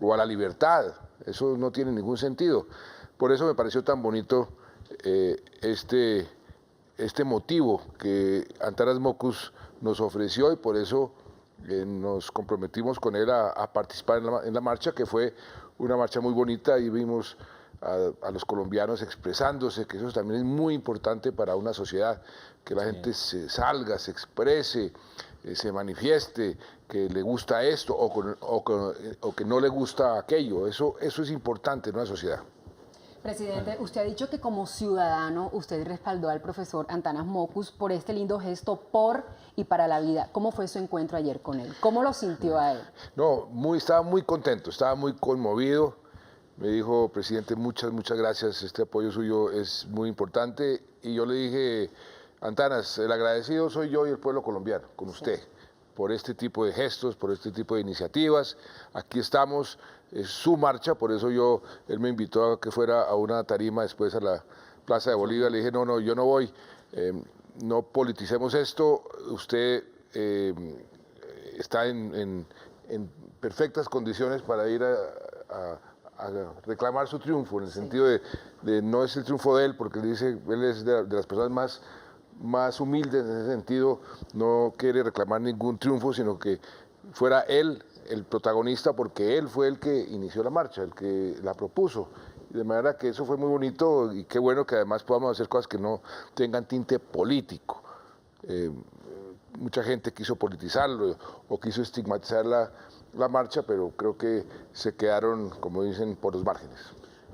o a la libertad. Eso no tiene ningún sentido. Por eso me pareció tan bonito este motivo que Antanas Mockus nos ofreció, y por eso nos comprometimos con él a participar en la marcha, que fue una marcha muy bonita, y vimos a los colombianos expresándose, que eso también es muy importante para una sociedad, que la gente se salga, se exprese, se manifieste, que le gusta esto o que no le gusta aquello. Eso es importante en una sociedad.
Presidente, usted ha dicho que como ciudadano usted respaldó al profesor Antanas Mockus por este lindo gesto por y para la vida. ¿Cómo fue su encuentro ayer con él? ¿Cómo lo sintió a él?
No, estaba muy contento, estaba muy conmovido. Me dijo, presidente, muchas gracias, este apoyo suyo es muy importante. Y yo le dije, Antanas, el agradecido soy yo y el pueblo colombiano, con usted, por este tipo de gestos, por este tipo de iniciativas. Aquí estamos, es su marcha, por eso él me invitó a que fuera a una tarima después a la Plaza de Bolívar. Le dije, no, yo no voy, no politicemos esto, usted está en perfectas condiciones para ir a reclamar su triunfo, en el sentido de no es el triunfo de él, porque él dice, él es de las personas más humildes en ese sentido, no quiere reclamar ningún triunfo, sino que fuera él el protagonista, porque él fue el que inició la marcha, el que la propuso. De manera que eso fue muy bonito, y qué bueno que además podamos hacer cosas que no tengan tinte político. Mucha gente quiso politizarlo o quiso estigmatizar la marcha, pero creo que se quedaron, como dicen, por los márgenes.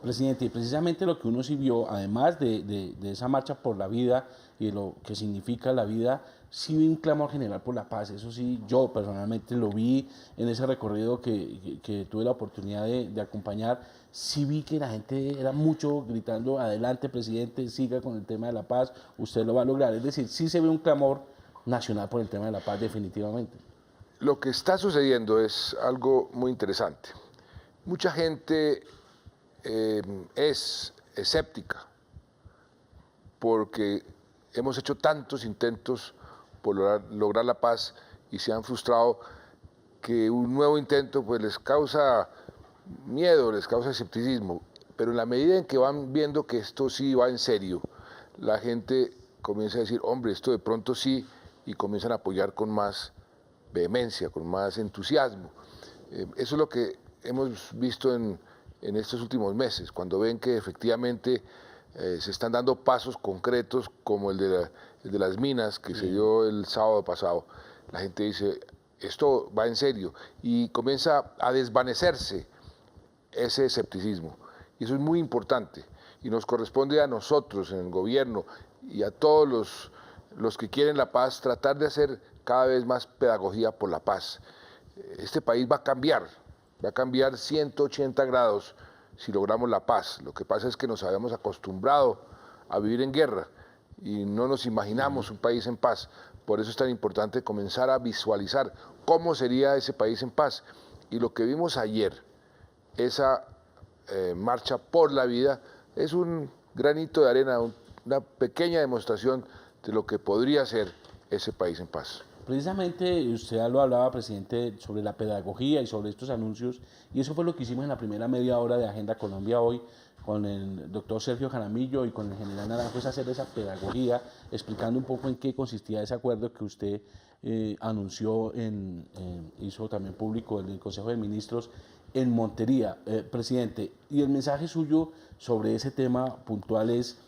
Presidente, y precisamente lo que uno sí vio, además de esa marcha por la vida y de lo que significa la vida, sí vi un clamor general por la paz. Eso sí, yo personalmente lo vi en ese recorrido que tuve la oportunidad de acompañar. Sí vi que la gente era mucho gritando, adelante presidente, siga con el tema de la paz, usted lo va a lograr. Es decir, sí se ve un clamor nacional por el tema de la paz definitivamente.
Lo que está sucediendo es algo muy interesante. Mucha gente es escéptica porque hemos hecho tantos intentos por lograr la paz y se han frustrado, que un nuevo intento pues les causa miedo, les causa escepticismo, pero en la medida en que van viendo que esto sí va en serio, la gente comienza a decir, hombre, esto de pronto sí, y comienzan a apoyar con más vehemencia, con más entusiasmo. Eso es lo que hemos visto en estos últimos meses, cuando ven que efectivamente se están dando pasos concretos como el de las minas que se dio el sábado pasado. La gente dice, esto va en serio, y comienza a desvanecerse ese escepticismo. Y eso es muy importante, y nos corresponde a nosotros en el gobierno y a todos los que quieren la paz, tratar de hacer cada vez más pedagogía por la paz. Este país va a cambiar 180 grados si logramos la paz. Lo que pasa es que nos habíamos acostumbrado a vivir en guerra y no nos imaginamos un país en paz. Por eso es tan importante comenzar a visualizar cómo sería ese país en paz. Y lo que vimos ayer, esa marcha por la vida, es un granito de arena, una pequeña demostración de lo que podría ser ese país en paz.
Precisamente usted lo hablaba, presidente, sobre la pedagogía y sobre estos anuncios, y eso fue lo que hicimos en la primera media hora de Agenda Colombia hoy con el doctor Sergio Jaramillo y con el general Naranjo, es hacer esa pedagogía, explicando un poco en qué consistía ese acuerdo que usted anunció, hizo también público en el Consejo de Ministros en Montería. Presidente, y el mensaje suyo sobre ese tema puntual es,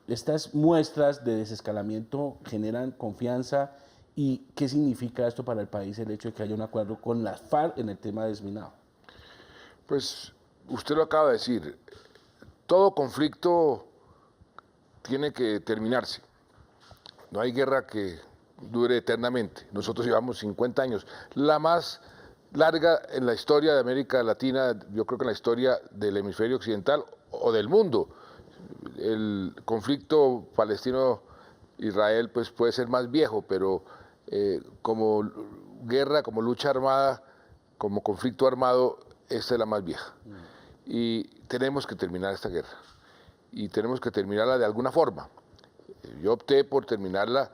estas muestras de desescalamiento generan confianza. ¿Y qué significa esto para el país, el hecho de que haya un acuerdo con las FARC en el tema de desminado?
Pues usted lo acaba de decir, todo conflicto tiene que terminarse. No hay guerra que dure eternamente. Nosotros llevamos 50 años, la más larga en la historia de América Latina, yo creo que en la historia del hemisferio occidental o del mundo. El conflicto palestino-Israel pues puede ser más viejo, pero como guerra, como lucha armada, como conflicto armado, esta es la más vieja. Y tenemos que terminar esta guerra. Y tenemos que terminarla de alguna forma. Yo opté por terminarla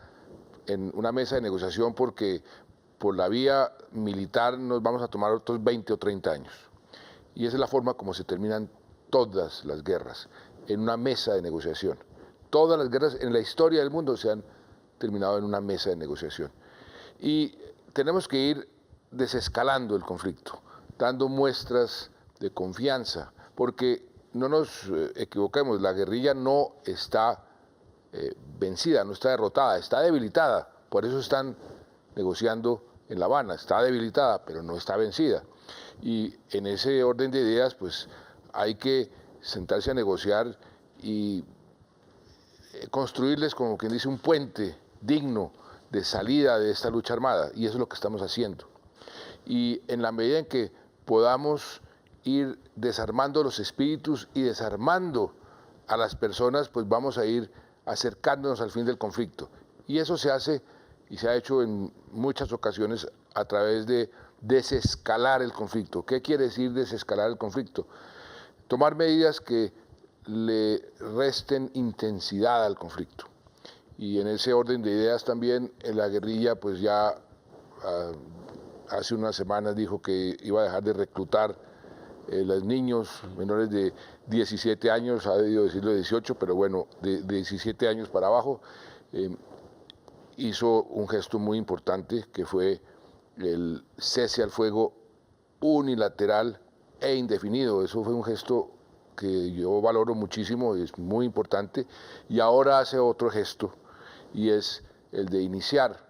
en una mesa de negociación porque por la vía militar nos vamos a tomar otros 20 o 30 años. Y esa es la forma como se terminan todas las guerras, en una mesa de negociación. Todas las guerras en la historia del mundo se han terminado en una mesa de negociación. Y tenemos que ir desescalando el conflicto, dando muestras de confianza, porque no nos equivoquemos, la guerrilla no está vencida, no está derrotada, está debilitada, por eso están negociando en La Habana, está debilitada, pero no está vencida. Y en ese orden de ideas, pues hay que sentarse a negociar y construirles, como quien dice, un puente digno de salida de esta lucha armada, y eso es lo que estamos haciendo. Y en la medida en que podamos ir desarmando los espíritus y desarmando a las personas, pues vamos a ir acercándonos al fin del conflicto. Y eso se hace y se ha hecho en muchas ocasiones a través de desescalar el conflicto. ¿Qué quiere decir desescalar el conflicto? Tomar medidas que le resten intensidad al conflicto. Y en ese orden de ideas también la guerrilla pues ya hace unas semanas dijo que iba a dejar de reclutar los niños menores de 17 años, ha debido decirlo 18, pero bueno, de 17 años para abajo. Hizo un gesto muy importante que fue el cese al fuego unilateral e indefinido. Eso fue un gesto que yo valoro muchísimo, es muy importante. Y ahora hace otro gesto, y es el de iniciar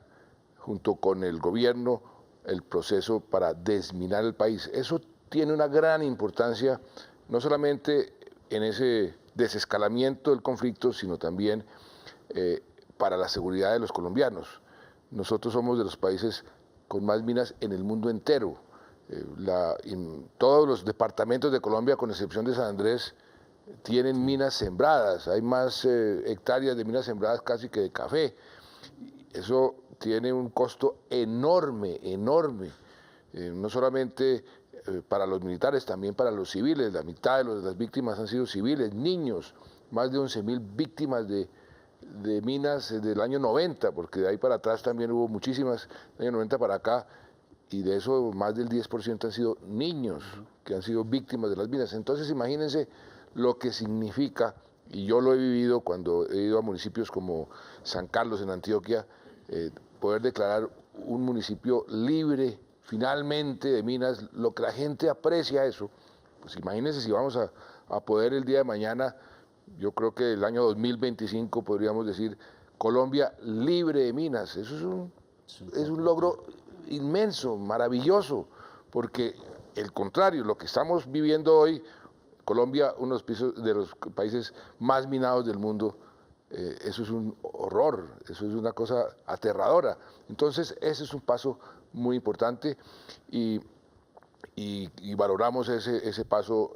junto con el gobierno el proceso para desminar el país. Eso tiene una gran importancia, no solamente en ese desescalamiento del conflicto, sino también para la seguridad de los colombianos. Nosotros somos de los países con más minas en el mundo entero. En todos los departamentos de Colombia, con excepción de San Andrés, tienen minas sembradas. Hay más hectáreas de minas sembradas casi que de café. Eso tiene un costo enorme, enorme. No solamente para los militares, también para los civiles. La mitad de las víctimas han sido civiles, niños. Más de 11.000 víctimas de minas desde el año 90, porque de ahí para atrás también hubo muchísimas, del año 90 para acá, y de eso más del 10% han sido niños que han sido víctimas de las minas. Entonces imagínense lo que significa, y yo lo he vivido cuando he ido a municipios como San Carlos en Antioquia, poder declarar un municipio libre finalmente de minas, lo que la gente aprecia eso. Pues imagínense si vamos a poder el día de mañana, yo creo que el año 2025 podríamos decir Colombia libre de minas. Eso es un logro inmenso, maravilloso, porque el contrario, lo que estamos viviendo hoy, Colombia, uno de los países más minados del mundo, eso es un horror, eso es una cosa aterradora. Entonces, ese es un paso muy importante y valoramos ese paso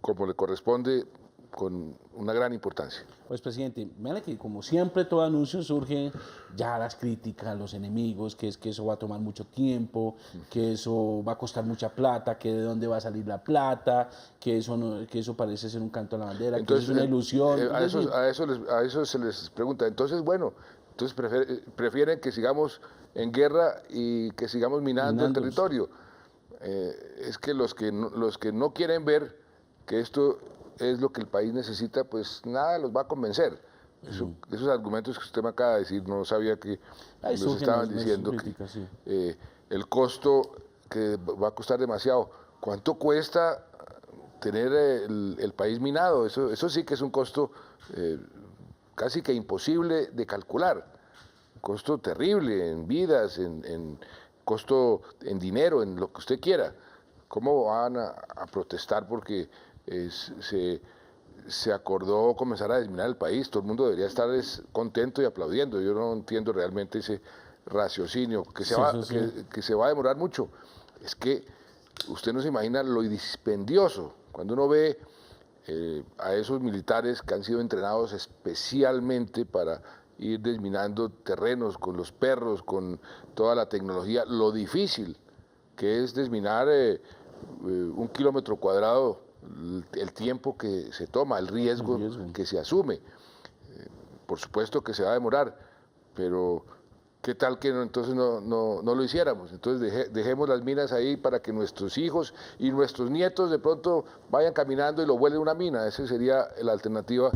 como le corresponde, con una gran importancia.
Pues, presidente, mira que como siempre todo anuncio surge ya las críticas, los enemigos, que es que eso va a tomar mucho tiempo, que eso va a costar mucha plata, que de dónde va a salir la plata, que eso parece ser un canto a la bandera, entonces, que eso es una ilusión.
A eso se les pregunta. Entonces, bueno, entonces prefieren que sigamos en guerra y que sigamos minando el territorio. Es que los que no quieren ver que esto es lo que el país necesita, pues nada los va a convencer. Esos argumentos que usted me acaba de decir, no sabía que los estaban diciendo, que el costo que va a costar demasiado. ¿Cuánto cuesta tener el país minado? Eso sí que es un costo casi que imposible de calcular. Costo terrible en vidas, en costo en dinero, en lo que usted quiera. ¿Cómo van a protestar porque se acordó comenzar a desminar el país? Todo el mundo debería estar contento y aplaudiendo. Yo no entiendo realmente ese raciocinio, que se va a demorar mucho. Es que usted no se imagina lo dispendioso. Cuando uno ve a esos militares que han sido entrenados especialmente para ir desminando terrenos con los perros, con toda la tecnología, lo difícil que es desminar 1 kilómetro cuadrado, el tiempo que se toma, el riesgo que se asume. Por supuesto que se va a demorar, pero ¿qué tal que entonces no lo hiciéramos? Entonces dejemos las minas ahí para que nuestros hijos y nuestros nietos de pronto vayan caminando y lo vuelven una mina. Esa sería la alternativa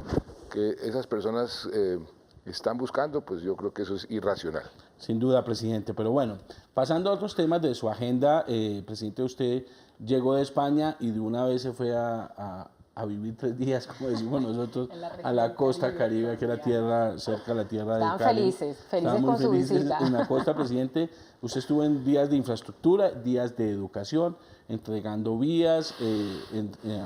que esas personas están buscando, pues yo creo que eso es irracional.
Sin duda, presidente. Pero bueno, pasando a otros temas de su agenda, presidente, usted llegó de España y de una vez se fue a vivir 3 días, como decimos nosotros, a la costa Caribe, que es la tierra, cerca de la tierra de Cali.
Estaban felices con su visita.
En la costa, presidente, usted estuvo en días de infraestructura, días de educación, entregando vías,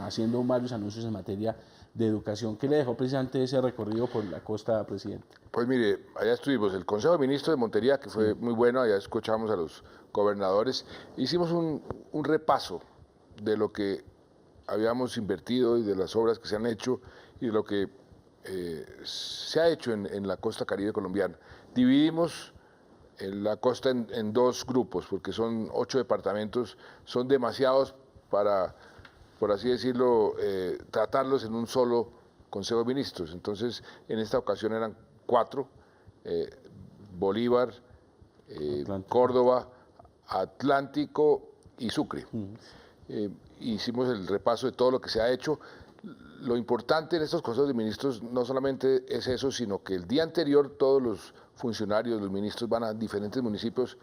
haciendo varios anuncios en materia de educación. ¿Qué le dejó precisamente ese recorrido por la costa, presidente?
Pues mire, allá estuvimos, el Consejo de Ministros de Montería, que fue muy bueno, allá escuchamos a los gobernadores, hicimos un repaso de lo que habíamos invertido y de las obras que se han hecho y de lo que se ha hecho en la costa Caribe colombiana. Dividimos la costa en 2 grupos, porque son 8 departamentos, son demasiados para, por así decirlo, tratarlos en un solo Consejo de Ministros. Entonces, en esta ocasión eran 4, Bolívar, Córdoba, Atlántico y Sucre. Hicimos el repaso de todo lo que se ha hecho. Lo importante en estos consejos de ministros no solamente es eso, sino que el día anterior todos los funcionarios, los ministros van a diferentes municipios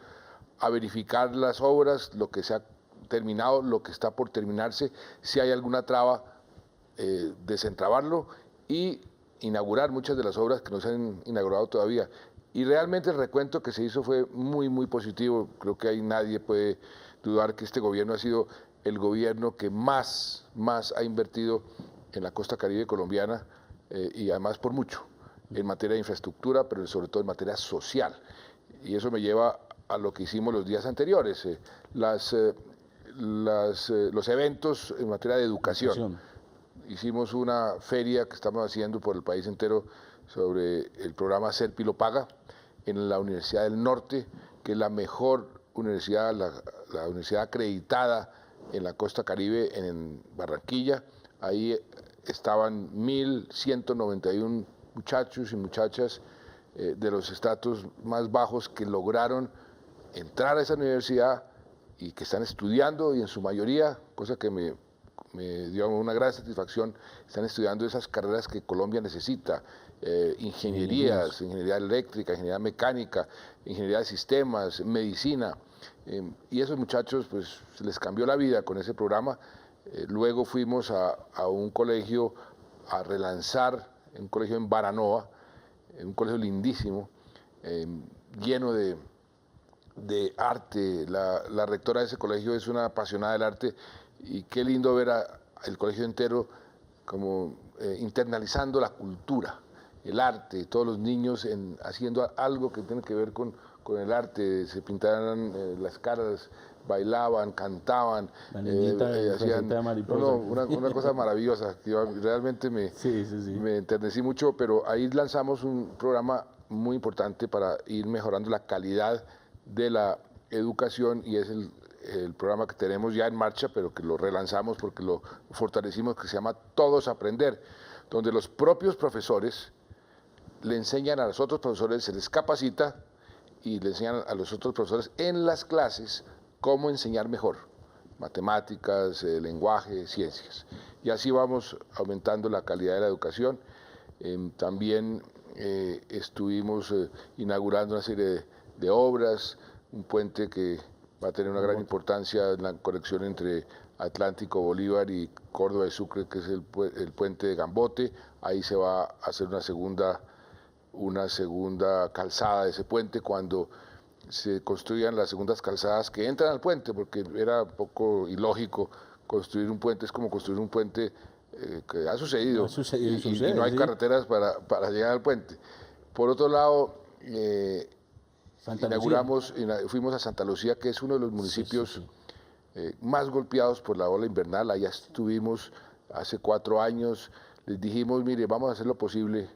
a verificar las obras, lo que se ha terminado, lo que está por terminarse, si hay alguna traba, desentrabarlo y inaugurar muchas de las obras que no se han inaugurado todavía. Y realmente el recuento que se hizo fue muy, muy positivo. Creo que ahí nadie puede dudar que este gobierno ha sido el gobierno que más ha invertido en la costa Caribe colombiana y además por mucho, en materia de infraestructura, pero sobre todo en materia social. Y eso me lleva a lo que hicimos los días anteriores, los eventos en materia de educación. Hicimos una feria que estamos haciendo por el país entero sobre el programa Serpi lo Paga en la Universidad del Norte, que es la mejor universidad, la universidad acreditada en la costa Caribe, en Barranquilla. Ahí estaban 1.191 muchachos y muchachas de los estratos más bajos que lograron entrar a esa universidad y que están estudiando y en su mayoría, cosa que me dio una gran satisfacción, están estudiando esas carreras que Colombia necesita, ingenierías, ingeniería eléctrica, ingeniería mecánica, ingeniería de sistemas, medicina, y esos muchachos pues se les cambió la vida con ese programa. Luego fuimos a un colegio a relanzar, un colegio en Baranoa, un colegio lindísimo, lleno de arte. La rectora de ese colegio es una apasionada del arte y qué lindo ver el colegio entero como internalizando la cultura, el arte, todos los niños haciendo algo que tiene que ver con el arte, se pintaban las caras, bailaban, cantaban, hacían una cosa maravillosa. Realmente me enternecí mucho, pero ahí lanzamos un programa muy importante para ir mejorando la calidad de la educación y es el programa que tenemos ya en marcha, pero que lo relanzamos porque lo fortalecimos, que se llama Todos Aprender, donde los propios profesores le enseñan a los otros profesores, se les capacita y le enseñan a los otros profesores en las clases cómo enseñar mejor, matemáticas, lenguaje, ciencias. Y así vamos aumentando la calidad de la educación. También estuvimos inaugurando una serie de obras, un puente que va a tener una gran importancia en la conexión entre Atlántico Bolívar y Córdoba de Sucre, que es el puente de Gambote. Ahí se va a hacer una segunda calzada de ese puente cuando se construyan las segundas calzadas que entran al puente, porque era un poco ilógico construir un puente, es como construir un puente que ha sucedido, y no hay carreteras para llegar al puente. Por otro lado, fuimos a Santa Lucía, que es uno de los municipios más golpeados por la ola invernal. Allá estuvimos hace 4 años, les dijimos, mire, vamos a hacer lo posible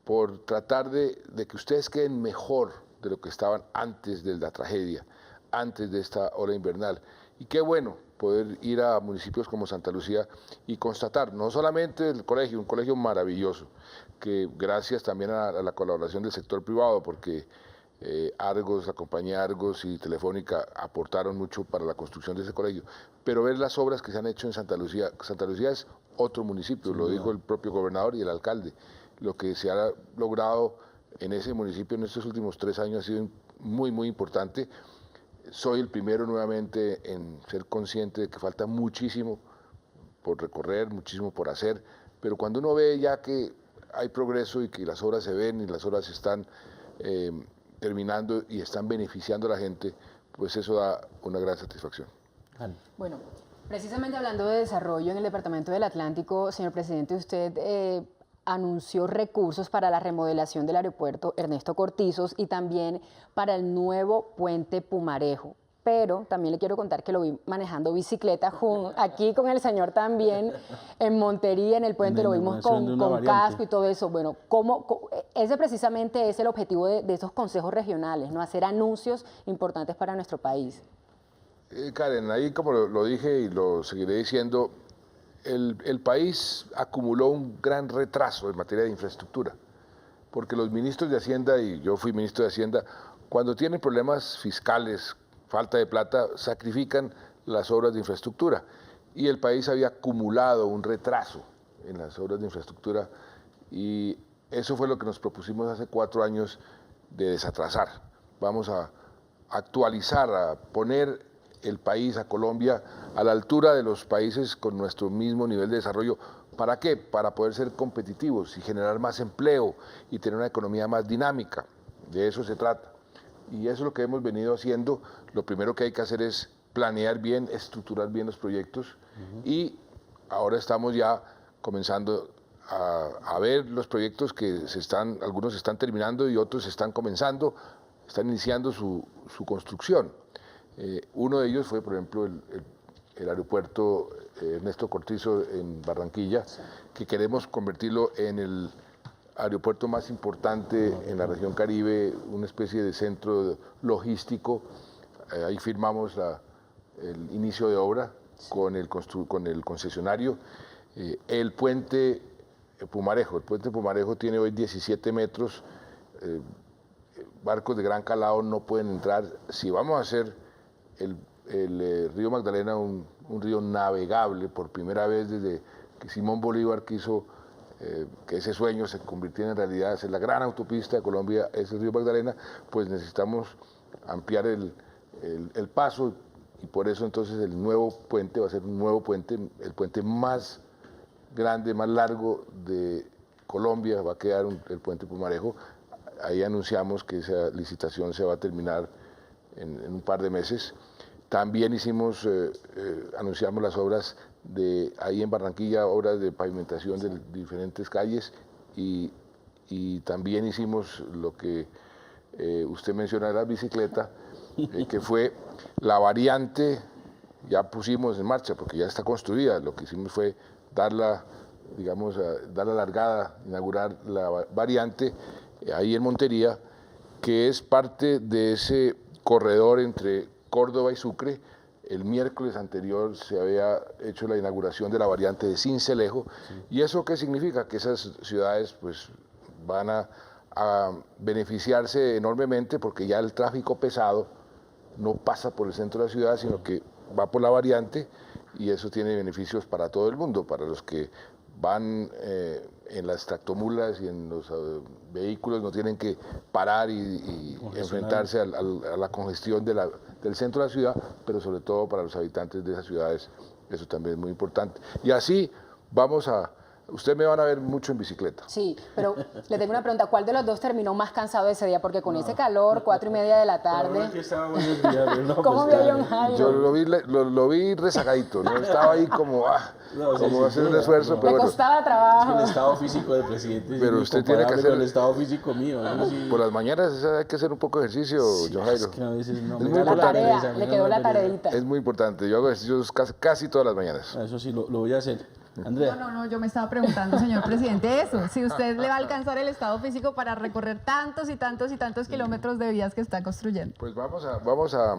por tratar de que ustedes queden mejor de lo que estaban antes de la tragedia, antes de esta ola invernal. Y qué bueno poder ir a municipios como Santa Lucía y constatar, no solamente el colegio, un colegio maravilloso, que gracias también a la colaboración del sector privado, porque Argos, la compañía Argos y Telefónica aportaron mucho para la construcción de ese colegio, pero ver las obras que se han hecho en Santa Lucía. Santa Lucía es otro municipio, lo dijo el propio gobernador y el alcalde. Lo que se ha logrado en ese municipio en estos últimos 3 años ha sido muy, muy importante. Soy el primero nuevamente en ser consciente de que falta muchísimo por recorrer, muchísimo por hacer, pero cuando uno ve ya que hay progreso y que las obras se ven y las obras están terminando y están beneficiando a la gente, pues eso da una gran satisfacción.
Bueno, precisamente hablando de desarrollo en el Departamento del Atlántico, señor presidente, usted anunció recursos para la remodelación del aeropuerto Ernesto Cortizos y también para el nuevo puente Pumarejo. Pero también le quiero contar que lo vi manejando bicicleta aquí con el señor también, en Montería, en el puente, lo vimos con casco y todo eso. Bueno, ese precisamente es el objetivo de esos consejos regionales, ¿no? Hacer anuncios importantes para nuestro país.
Karen, ahí como lo dije y lo seguiré diciendo, el país acumuló un gran retraso en materia de infraestructura, porque los ministros de Hacienda, y yo fui ministro de Hacienda, cuando tienen problemas fiscales, falta de plata, sacrifican las obras de infraestructura. Y el país había acumulado un retraso en las obras de infraestructura y eso fue lo que nos propusimos hace 4 años de desatrasar. Vamos a actualizar, a poner el país, a Colombia, a la altura de los países con nuestro mismo nivel de desarrollo. ¿Para qué? Para poder ser competitivos y generar más empleo y tener una economía más dinámica. De eso se trata. Y eso es lo que hemos venido haciendo. Lo primero que hay que hacer es planear bien, estructurar bien los proyectos y ahora estamos ya comenzando a ver los proyectos que algunos se están terminando y otros están comenzando, están iniciando su construcción. Uno de ellos fue, por ejemplo, el aeropuerto Ernesto Cortizo en Barranquilla, que queremos convertirlo en el aeropuerto más importante en la región Caribe, una especie de centro logístico. Ahí firmamos el inicio de obra con el concesionario. El puente Pumarejo tiene hoy 17 metros, barcos de gran calado no pueden entrar. Si vamos a hacer el río Magdalena un río navegable por primera vez desde que Simón Bolívar quiso que ese sueño se convirtiera en realidad, es la gran autopista de Colombia, es el río Magdalena, pues necesitamos ampliar el paso, y por eso entonces el nuevo puente va a ser un nuevo puente, el puente más grande, más largo de Colombia, va a quedar el puente Pumarejo. Ahí anunciamos que esa licitación se va a terminar en un par de meses. También anunciamos las obras ahí en Barranquilla, obras de pavimentación de diferentes calles, y también hicimos lo que usted menciona de la bicicleta, que fue la variante, ya pusimos en marcha porque ya está construida. Lo que hicimos fue dar la largada, inaugurar la variante ahí en Montería, que es parte de ese corredor entre Córdoba y Sucre. El miércoles anterior se había hecho la inauguración de la variante de Sincelejo. ¿Y eso qué significa? Que esas ciudades pues van a beneficiarse enormemente, porque ya el tráfico pesado no pasa por el centro de la ciudad, sino que va por la variante, y eso tiene beneficios para todo el mundo, para los que van en las tractomulas y en los vehículos, no tienen que parar y enfrentarse a la congestión del centro de la ciudad, pero sobre todo para los habitantes de esas ciudades, eso también es muy importante. Y así ustedes me van a ver mucho en bicicleta.
Sí, pero le tengo una pregunta. ¿Cuál de los dos terminó más cansado ese día? Porque con ese calor, 4:30 de la tarde... ¿Cómo vio John Jairo?
Yo lo vi rezagadito, ¿no? Estaba ahí como hacer un esfuerzo.
Me costaba trabajo.
Es que el estado físico del presidente,
pero usted tiene que hacer
el estado físico mío.
Por las mañanas hay que hacer un poco de ejercicio, John Jairo.
Es que a veces no
es muy importante.
Le quedó la tareita.
Es muy importante. Yo hago ejercicios casi todas las mañanas.
Eso sí, lo voy a hacer. Andrea.
No, yo me estaba preguntando, señor presidente, eso, si usted le va a alcanzar el estado físico para recorrer tantos y tantos y tantos kilómetros de vías que está construyendo.
Pues vamos a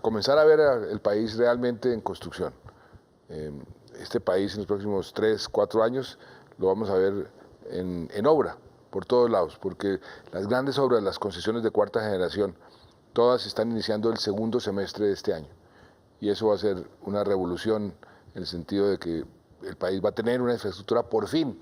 comenzar a ver el país realmente en construcción. Este país en los próximos 3, 4 años lo vamos a ver en obra, por todos lados, porque las grandes obras, las concesiones de cuarta generación, todas están iniciando el segundo semestre de este año. Y eso va a ser una revolución en el sentido de que el país va a tener una infraestructura por fin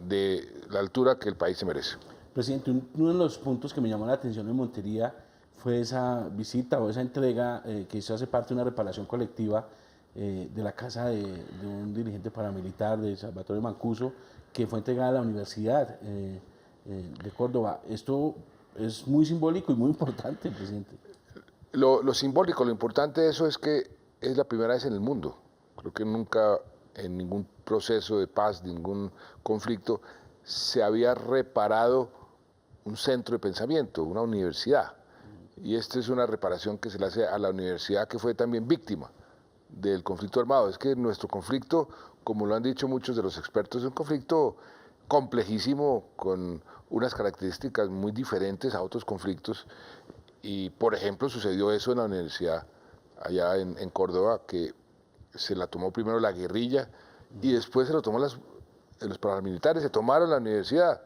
de la altura que el país se merece.
Presidente, uno de los puntos que me llamó la atención en Montería fue esa visita o esa entrega que hizo hace parte de una reparación colectiva de la casa de un dirigente paramilitar, de Salvatore Mancuso, que fue entregada a la Universidad de Córdoba. Esto es muy simbólico y muy importante, presidente.
Lo simbólico, lo importante de eso es que es la primera vez en el mundo. Creo que nunca en ningún proceso de paz, ningún conflicto, se había reparado un centro de pensamiento, una universidad. Y esta es una reparación que se le hace a la universidad, que fue también víctima del conflicto armado. Es que nuestro conflicto, como lo han dicho muchos de los expertos, es un conflicto complejísimo, con unas características muy diferentes a otros conflictos. Y, por ejemplo, sucedió eso en la universidad allá en Córdoba, que se la tomó primero la guerrilla y después se lo tomó los paramilitares, se tomaron la universidad,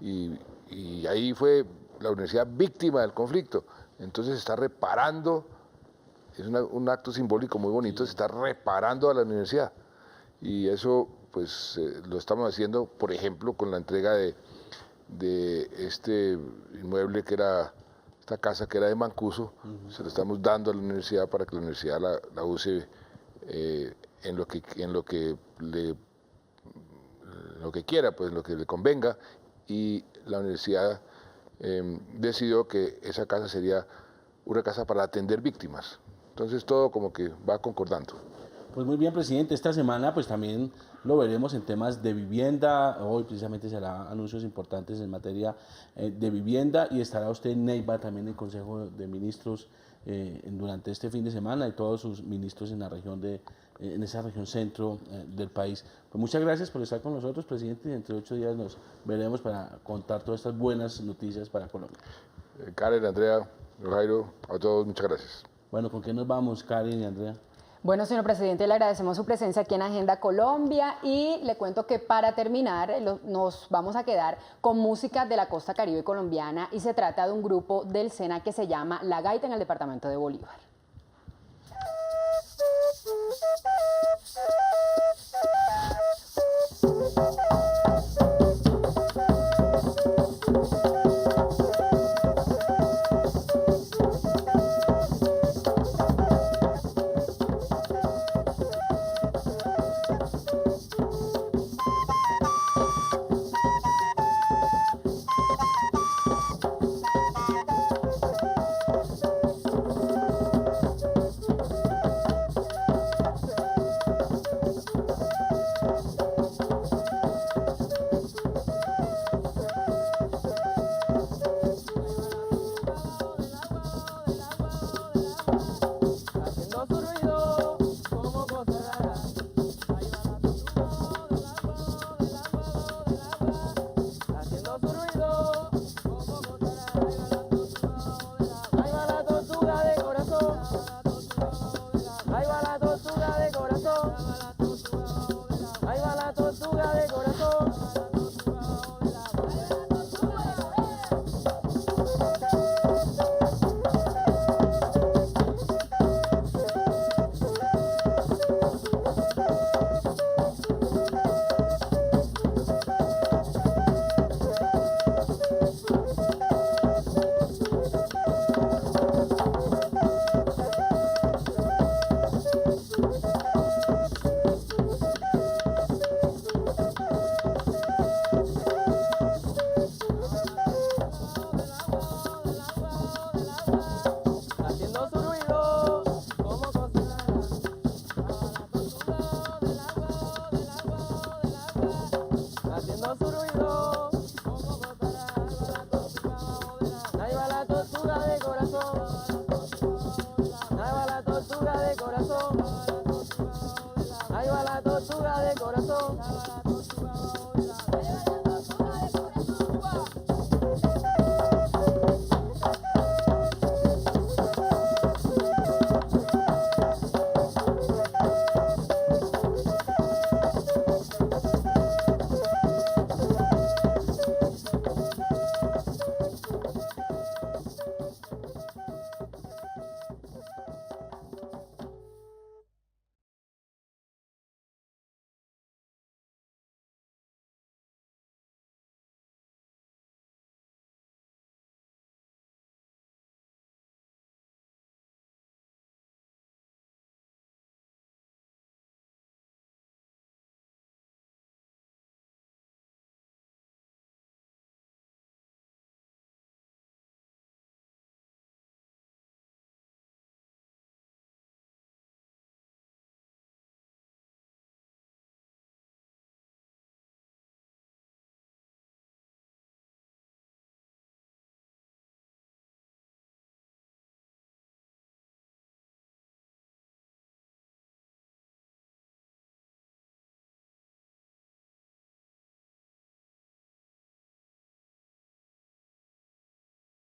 y ahí fue la universidad víctima del conflicto. Entonces se está reparando, es un acto simbólico muy bonito, se está reparando a la universidad, y eso pues lo estamos haciendo, por ejemplo, con la entrega de este inmueble que era esta casa que era de Mancuso. Se lo estamos dando a la universidad para que la universidad la use en lo que quiera, pues en lo que le convenga, y la universidad decidió que esa casa sería una casa para atender víctimas. Entonces todo como que va concordando.
Pues muy bien, presidente, esta semana pues también lo veremos en temas de vivienda. Hoy precisamente se harán anuncios importantes en materia de vivienda, y estará usted en Neiva también en el Consejo de Ministros durante este fin de semana, y todos sus ministros en la región en esa región centro del país. Pues muchas gracias por estar con nosotros, presidente, y dentro de 8 días nos veremos para contar todas estas buenas noticias para Colombia.
Karen, Andrea, Jairo, a todos muchas gracias.
Bueno, ¿con qué nos vamos, Karen y Andrea?
Bueno, señor presidente, le agradecemos su presencia aquí en Agenda Colombia y le cuento que para terminar nos vamos a quedar con música de la costa caribe colombiana y se trata de un grupo del SENA que se llama La Gaita en el departamento de Bolívar.